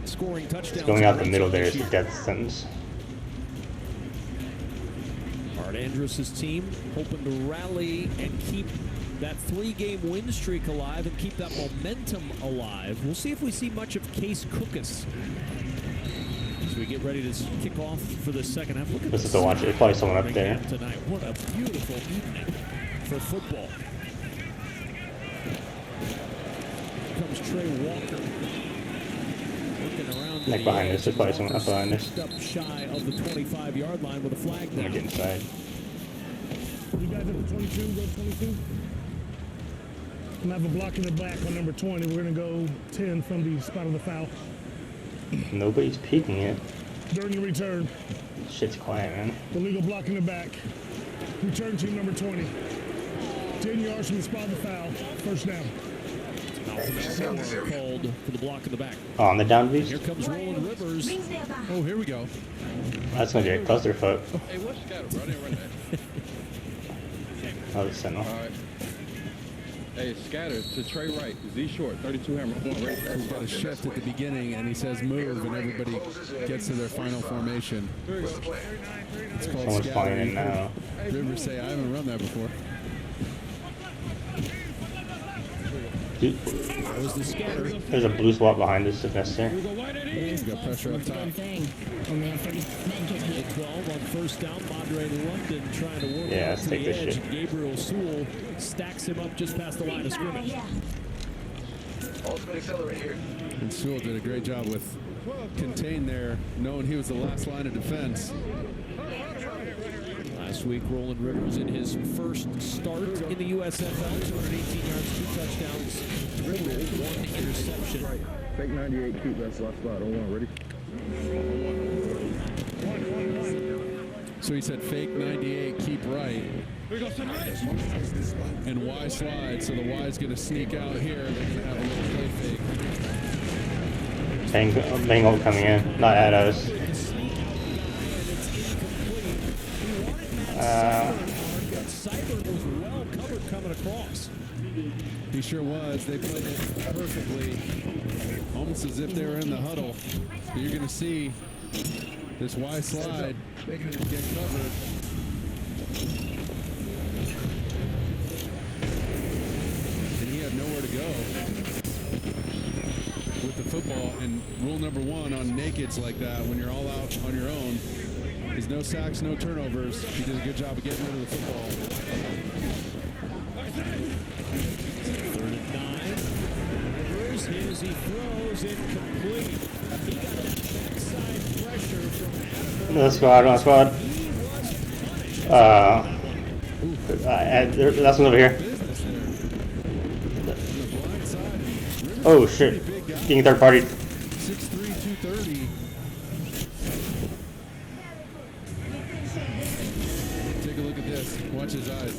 Scoring touchdowns. Going out the middle there is a death sentence. Art Andrus' team hoping to rally and keep that 3-game win streak alive and keep that momentum alive. We'll see if we see much of Case Cookus as we get ready to kick off for the second half. Look at This is to watch it. There's probably someone up there. Tonight. What a beautiful evening for football. Here comes Trey Walker. Looking around. Like behind us. There's probably someone up behind us. Up shy of the 25-yard line with a flag I'm down. gonna get inside. You guys at the 22, go 22. I'm gonna have a block in the back on number 20. We're gonna go 10 from the spot of the foul. Nobody's peeking it. During the return, Shit's quiet, man. the legal block in the back. Return team number 20. 10 yards from the spot of the foul. First down. Called for the block in the back. Oh, on the down beast? Here comes Roland Rivers. Oh, here we go. That's gonna be a clusterfuck. Hey, what's got it? Run that. Oh, the sentinel. All right. Hey, scatter to Trey Wright. Z short, 32 hammer. He's got a shift at the beginning, and he says move, and everybody gets to their final formation. It's called Someone's flying in scatter. now. Rivers say, I haven't run that before. Dude, there's a blue swap behind us if necessary. He's got pressure up top. Only have 30 men get hit. 12 on first down. Madre London trying to work Yeah, out let's to take the this edge. shit. Gabriel Sewell stacks him up just past the line of scrimmage. Ultimate accelerate here. And Sewell did a great job with contain there, knowing he was the last line of defense. Last week, Roland Rivers in his first start in the USFL, 218 yards, 2 touchdowns, total, 1 interception. Fake 98, keep that slot spot. On one, ready? So he said fake 98, keep right. And Y slide, so the Y's going to sneak out here. They're going to have a little play fake. Bengal coming in, not at us. Cyber was well covered coming across. He sure was. They played it perfectly, almost as if they were in the huddle. But you're going to see this Y slide get covered. And he had nowhere to go with the football. And rule number 1 on nakeds like that, when you're all out on your own, is no sacks, no turnovers. He did a good job of getting rid of the football. 3rd and 9. Rivers, as he throws, incomplete. He got that backside pressure from No squad, no squad. That's one over here. Oh shit. Being third party. 6'3", 230. Take a look at this. Watch his eyes.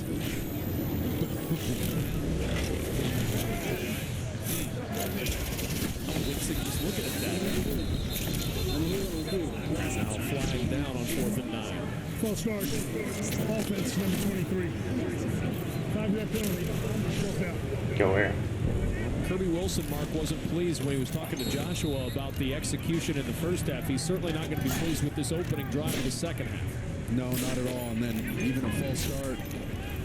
Just looking at that. Now flying down on 4th and 9. False start. Offense number 23. 5-yard penalty. Fourth down. Go where? Kirby Wilson, Mark, wasn't pleased when he was talking to Joshua about the execution in the first half. He's certainly not going to be pleased with this opening drive of the second half. No, not at all. And then even a false start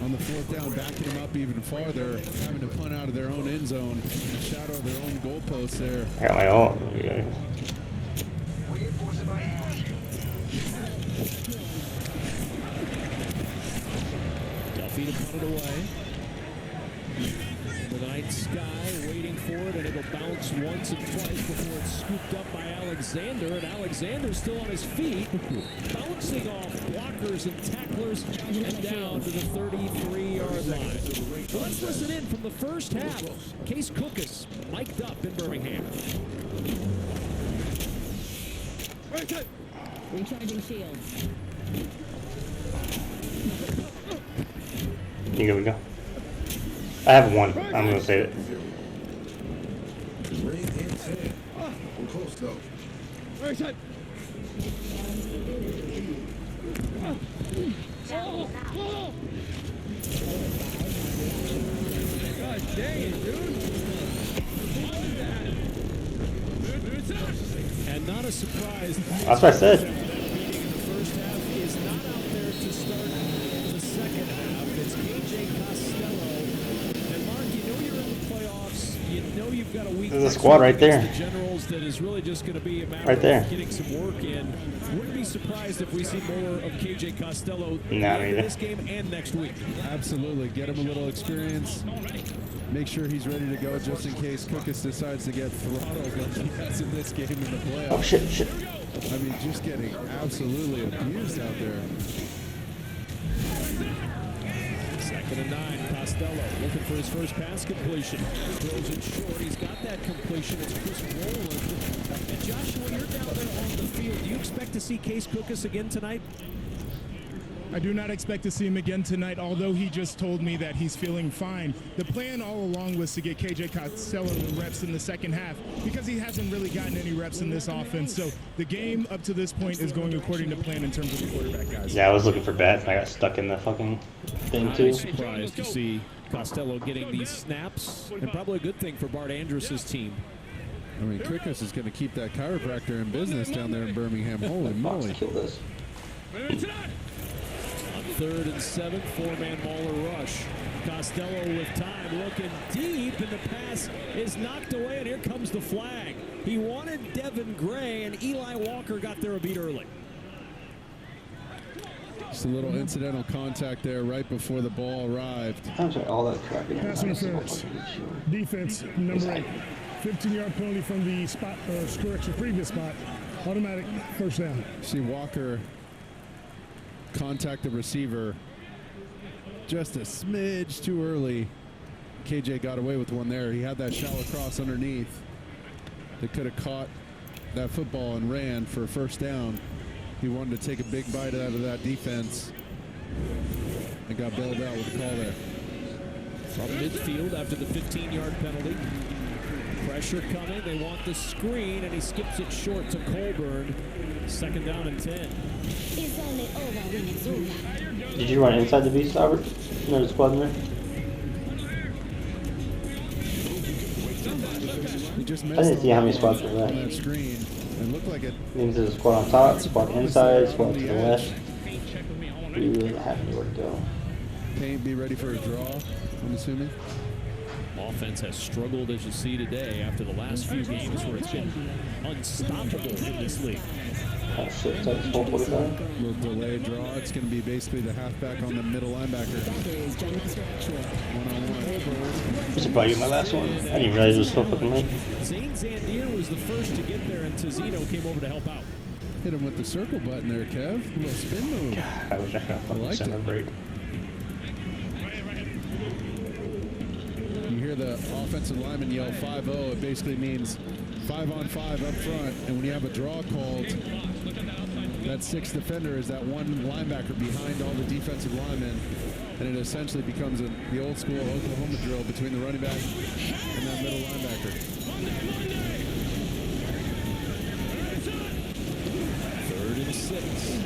on the 4th down, backing them up even farther, having to punt out of their own end zone, in the shadow of their own goalposts there. I got my own. Yeah. Duffy to put it away. With an night sky, waiting for it, and it'll bounce once and twice before it's scooped up by Alexander, and Alexander's still on his feet, bouncing off blockers and tacklers, and down to the 33-yard line. So let's listen in from the first half. Case Cookus mic'd up in Birmingham. Recharging shields. Here we go. I have one. I'm gonna save it. I'm close though. Right side. God dang it, dude. And not a surprise. That's what I said. The first half is not out there to start the second half. It's KJ Costello. And Mark, you know you're in the playoffs. You know you've got a week. There's a squad right there. The Generals that is really just going to be a matter Right there. of getting some work in. Wouldn't be surprised if we see more of KJ Costello in this game and next week. Absolutely. Get him a little experience. Make sure he's ready to go just in case Cookus decides to get throttled like he has in this game in the playoffs. Oh, shit. I mean, just getting absolutely abused out there. 2nd and 9, Costello looking for his first pass completion. Throws it short. He's got that completion. It's Chris Rowland. And Joshua, you're down there on the field. Do you expect to see Case Cookus again tonight? I do not expect to see him again tonight, although he just told me that he's feeling fine. The plan all along was to get KJ Costello the reps in the second half because he hasn't really gotten any reps in this offense. So the game up to this point is going according to plan in terms of the quarterback, guys. Yeah, I was looking for bats and I got stuck in the fucking thing too. I'm surprised to see Costello getting these snaps, and probably a good thing for Bart Andrus' team. I mean, Cookus is going to keep that chiropractor in business down there in Birmingham. Holy moly. Kill this. On 3rd and 7, 4-man Mauler rush. Costello with time, looking deep, and the pass is knocked away, and here comes the flag. He wanted Devin Gray, and Eli Walker got there a beat early. Just a little incidental contact there right before the ball arrived. All that crap. Pass interference. Defense, number 8. 15-yard penalty from the spot, correction, previous spot. Automatic first down. See Walker contact the receiver just a smidge too early. KJ got away with one there. He had that shallow cross underneath that could have caught that football and ran for a first down. He wanted to take a big bite out of that defense and got bailed out with a call there. From midfield after the 15-yard penalty. Pressure coming. They want the screen, and he skips it short to Colburn. 2nd down and 10. Did you run inside the beast, Albert? No, the squad in there? He just I didn't see how many squads were on there. that screen. It looked like it. Means there's a squad on top, squad inside, squad to the left. We really have anywhere to go. Paint be ready for a draw, I'm assuming. Offense has struggled, as you see today, after the last few games where it's been unstoppable in this league. Oh shit, that's 445. Little delayed draw. It's going to be basically the halfback on the middle linebacker. One-on-one. I should probably get my last one. I didn't realize it was so fucking late. Zane Zandier was the first to get there, and Tizino came over to help out. Hit him with the circle button there, Kev. A little spin move. God, I wish I had a fucking center break. You hear the offensive lineman yell 5-0. It basically means 5-on-5 up front. And when you have a draw called, that 6th defender is that one linebacker behind all the defensive linemen. And it essentially becomes the old school Oklahoma drill between the running back and that middle linebacker. 3rd and 6.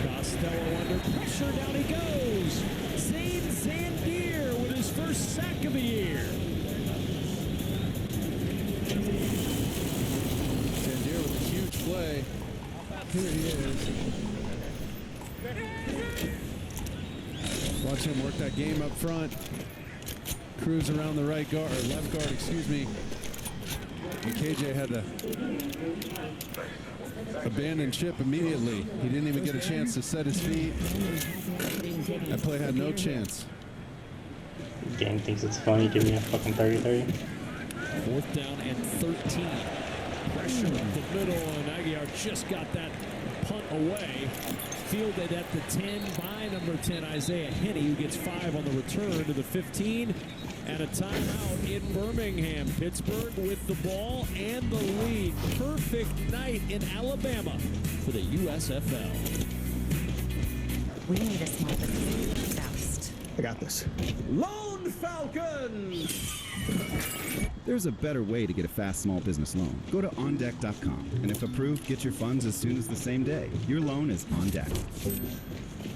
Costello under pressure. Down he goes. Zane Zandier with his first sack of the year. Zandier with a huge play. Here he is. Watch him work that game up front. Cruise around the right guard, or left guard, excuse me. And KJ had to abandon ship immediately. He didn't even get a chance to set his feet. That play had no chance. Game thinks it's funny. Give me a fucking 30-30. 4th down and 13. Pressure up the middle, and Aguiar just got that punt away. Fielded at the 10 by number 10, Isaiah Henney, who gets 5 on the return to the 15. And a timeout in Birmingham. Pittsburgh with the ball and the lead. Perfect night in Alabama for the USFL. We need a small business fast. I got this. Lone Falcons! There's a better way to get a fast small business loan. Go to OnDeck.com, and if approved, get your funds as soon as the same day. Your loan is on deck.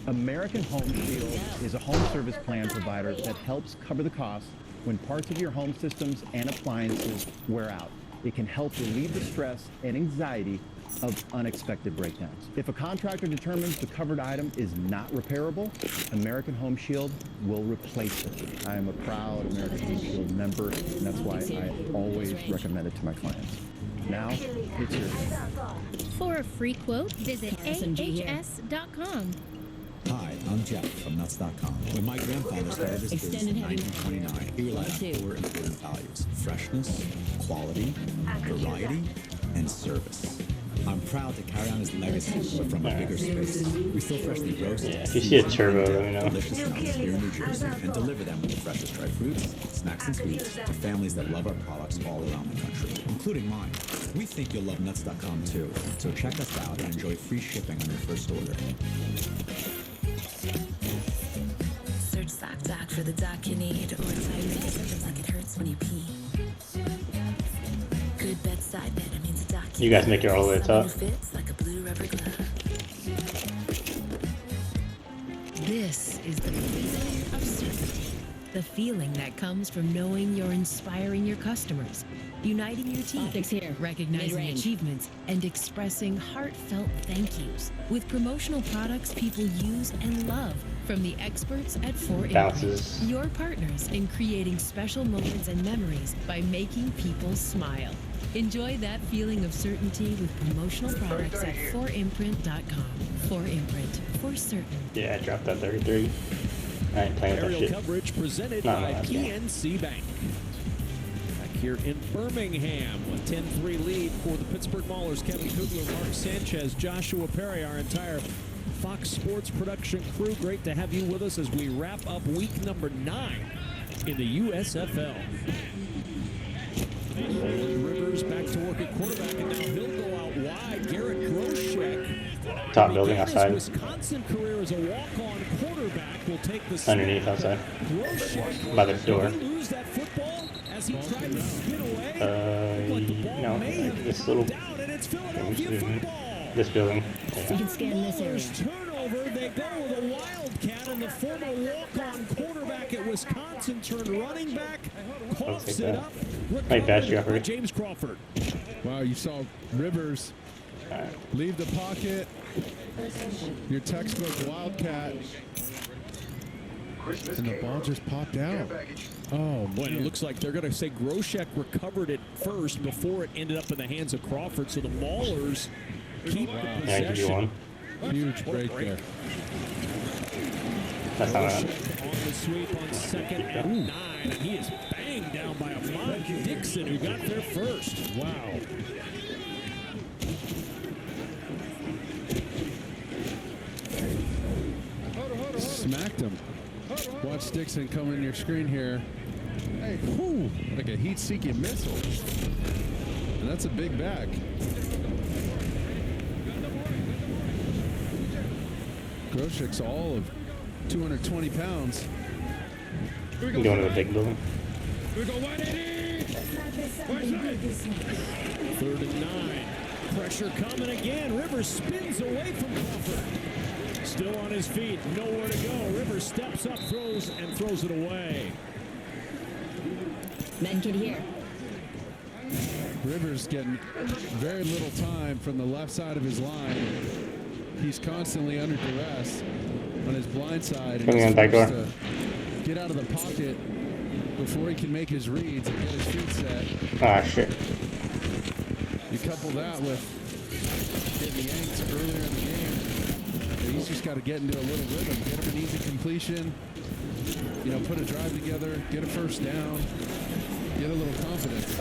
American Home Shield is a home service plan provider that helps cover the costs when parts of your home systems and appliances wear out. It can help relieve the stress and anxiety of unexpected breakdowns. If a contractor determines the covered item is not repairable, American Home Shield will replace it. I am a proud American Home Shield member, and that's why I always recommend it to my clients. Now, it's yours. For a free quote, visit ahs.com. Hi, I'm Jeff from Nuts.com. When my grandfather started his business in 1929, he relied on 4 important values: freshness, quality, variety, and service. I'm proud to carry on his legacy, but from a bigger space. We still freshly roast, If you see a turbo, let me know. delicious nuts here in New Jersey and deliver them with the freshest dried fruits, snacks, and sweets to families that love our products all around the country, including mine. We think you'll love Nuts.com too, so check us out and enjoy free shipping on your first order. Search ZocDoc for the doc you need, or anxiety symptoms like it hurts when you pee. Good bedside manner means a doc. You guys make it all the way to the top. Fits like a blue rubber glove. This is the feeling of certainty. The feeling that comes from knowing you're inspiring your customers, uniting your team, recognizing Mid-range. achievements, and expressing heartfelt thank yous with promotional products people use and love from the experts at 4 Bounces. Imprint. Your partners in creating special moments and memories by making people smile. Enjoy that feeling of certainty with promotional products at 4imprint.com. 4imprint, for certain. Yeah, I dropped that 33. I ain't playing with that Aerial shit. coverage presented No, by that's fine. PNC Bank. Back here in Birmingham, a 10-3 lead for the Pittsburgh Maulers. Kevin Kugler, Mark Sanchez, Joshua Perry, our entire Fox Sports production crew. Great to have you with us as we wrap up week number 9 in the USFL. Rivers back to work at quarterback, and now he'll go out wide. Garrett Groshek. Top building outside. His Wisconsin career as a walk-on quarterback will take the Underneath outside. Groshek. By the door. Did he lose that football as he tried to spin away? No, this little. Down, and it's Philadelphia football. This building. You can scan this area. Turnover, they go with a wildcat, and the former walk-on quarterback at Wisconsin turned running back, coughs it up. Hey, bad geography. James Crawford. Wow, you saw Rivers leave the pocket. Your textbook Wildcat. And the ball just popped out. Oh, boy, it looks like they're going to say Groshek recovered it first before it ended up in the hands of Crawford. So the Maulers keep the possession. Yeah, I give you one. Huge break there. That's not bad. On the sweep on 2nd and 9, and he is banged down by Ahmad Dixon, who got there first. Wow. Smacked him. Watch Dixon come in your screen here. Hey, whoo, like a heat-seeking missile. And that's a big back. Groshek's all of 220 pounds. You going to the big building? We go 180. 3rd and 9. Pressure coming again. Rivers spins away from Crawford. Still on his feet, nowhere to go. Rivers steps up, throws it away. Men can hear. Rivers getting very little time from the left side of his line. He's constantly under duress on his blind side. And Coming he's on back door. forced to get out of the pocket before he can make his reads and get his feet set. Ah, shit. You couple that with getting yanked earlier in the game. He's just got to get into a little rhythm, get him an easy completion, you know, put a drive together, get a first down, get a little confidence.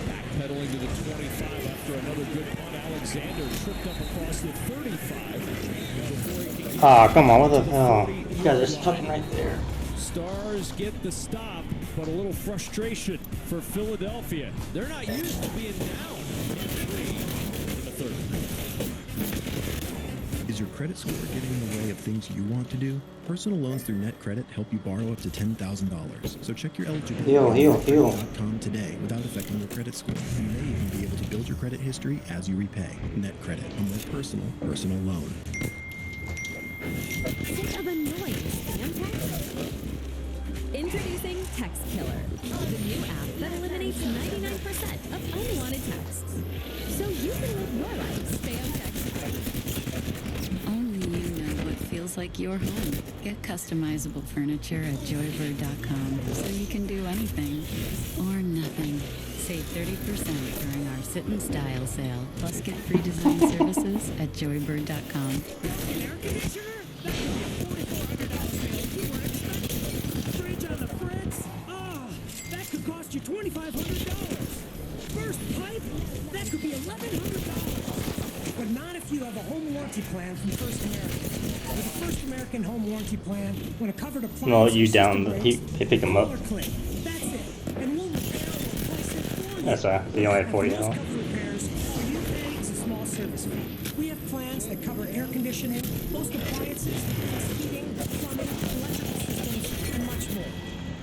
Backpedaling to the 25 after another good punt. Alexander tripped up across the 35. Ah, come on, what the hell? You guys are stuck right there. Stars get the stop, but a little frustration for Philadelphia. They're not used to being down in the third. Is your credit score getting in the way of things you want to do? Personal loans through NetCredit help you borrow up to $10,000. So check your eligibility on NetCredit.com today without affecting your credit score. You may even be able to build your credit history as you repay. NetCredit, a more personal loan. Sick of annoying spam texts? Introducing Text Killer, the new app that eliminates 99% of unwanted texts. So you can live your life spam text. Only you know what feels like your home. Get customizable furniture at joybird.com so you can do anything or nothing. Save 30% during our sit and style sale. Plus get free design services at joybird.com. Air conditioner? That's a $4,400 you weren't expecting. Fridge on the fritz? Oh, that could cost you $2,500. First pipe? That could be $1,100. But not if you have a home warranty plan from First American. With a First American home warranty plan, when a covered appliance No, you down. They pick him up. that's it. And we'll repair or replace it for you. That's they only had 40 now. Most covered repairs, all you pay is a small service fee. We have plans that cover air conditioning, most appliances, heating, plumbing, electrical systems, and much more.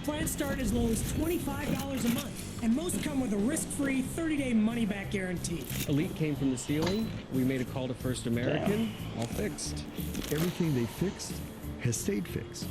Plans start as low as $25 a month, and most come with a risk-free 30-day money-back guarantee. A leak came from the ceiling. We made a call to First American. All fixed. Everything they fixed has stayed fixed.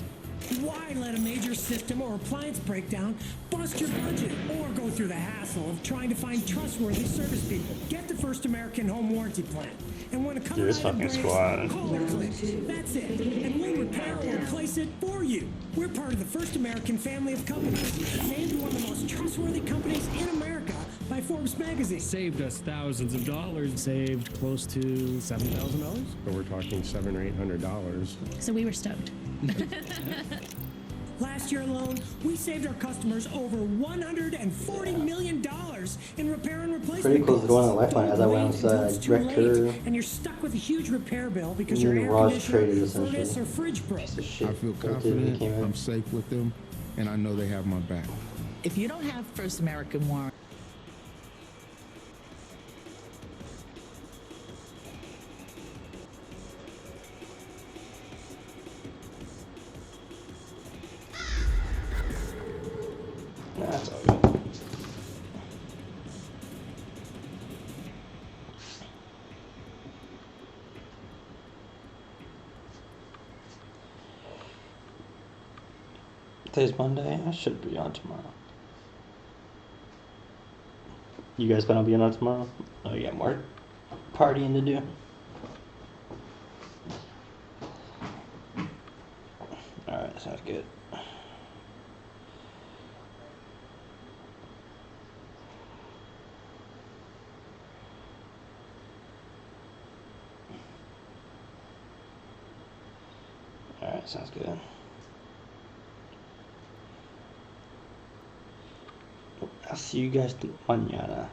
Why let a major system or appliance breakdown bust your budget or go through the hassle of trying to find trustworthy service people? Get the First American home warranty plan. And when a covered item breaks, call or click. That's it. And we'll repair or replace it for you. We're part of the First American family of companies, named one of the most trustworthy companies in America by Forbes magazine. Saved us thousands of dollars. Saved close to $7,000. So we're talking $700 or $800. So we were stoked. Last year alone, we saved our customers over $140 million in repair and replacement. Pretty close to going on Lifeline as I went outside. Wrecked her. And you're stuck with a huge repair bill because your air Raj conditioner, traded essentially. furnace, or fridge broke. I feel confident, I'm safe with them, and I know they have my back. If you don't have First American warranty, That's all good. Today's Monday. I should be on tomorrow. You guys gonna be on tomorrow? Oh, you got more partying to do. Alright, sounds good. Alright, sounds good. I'll see you guys mañana.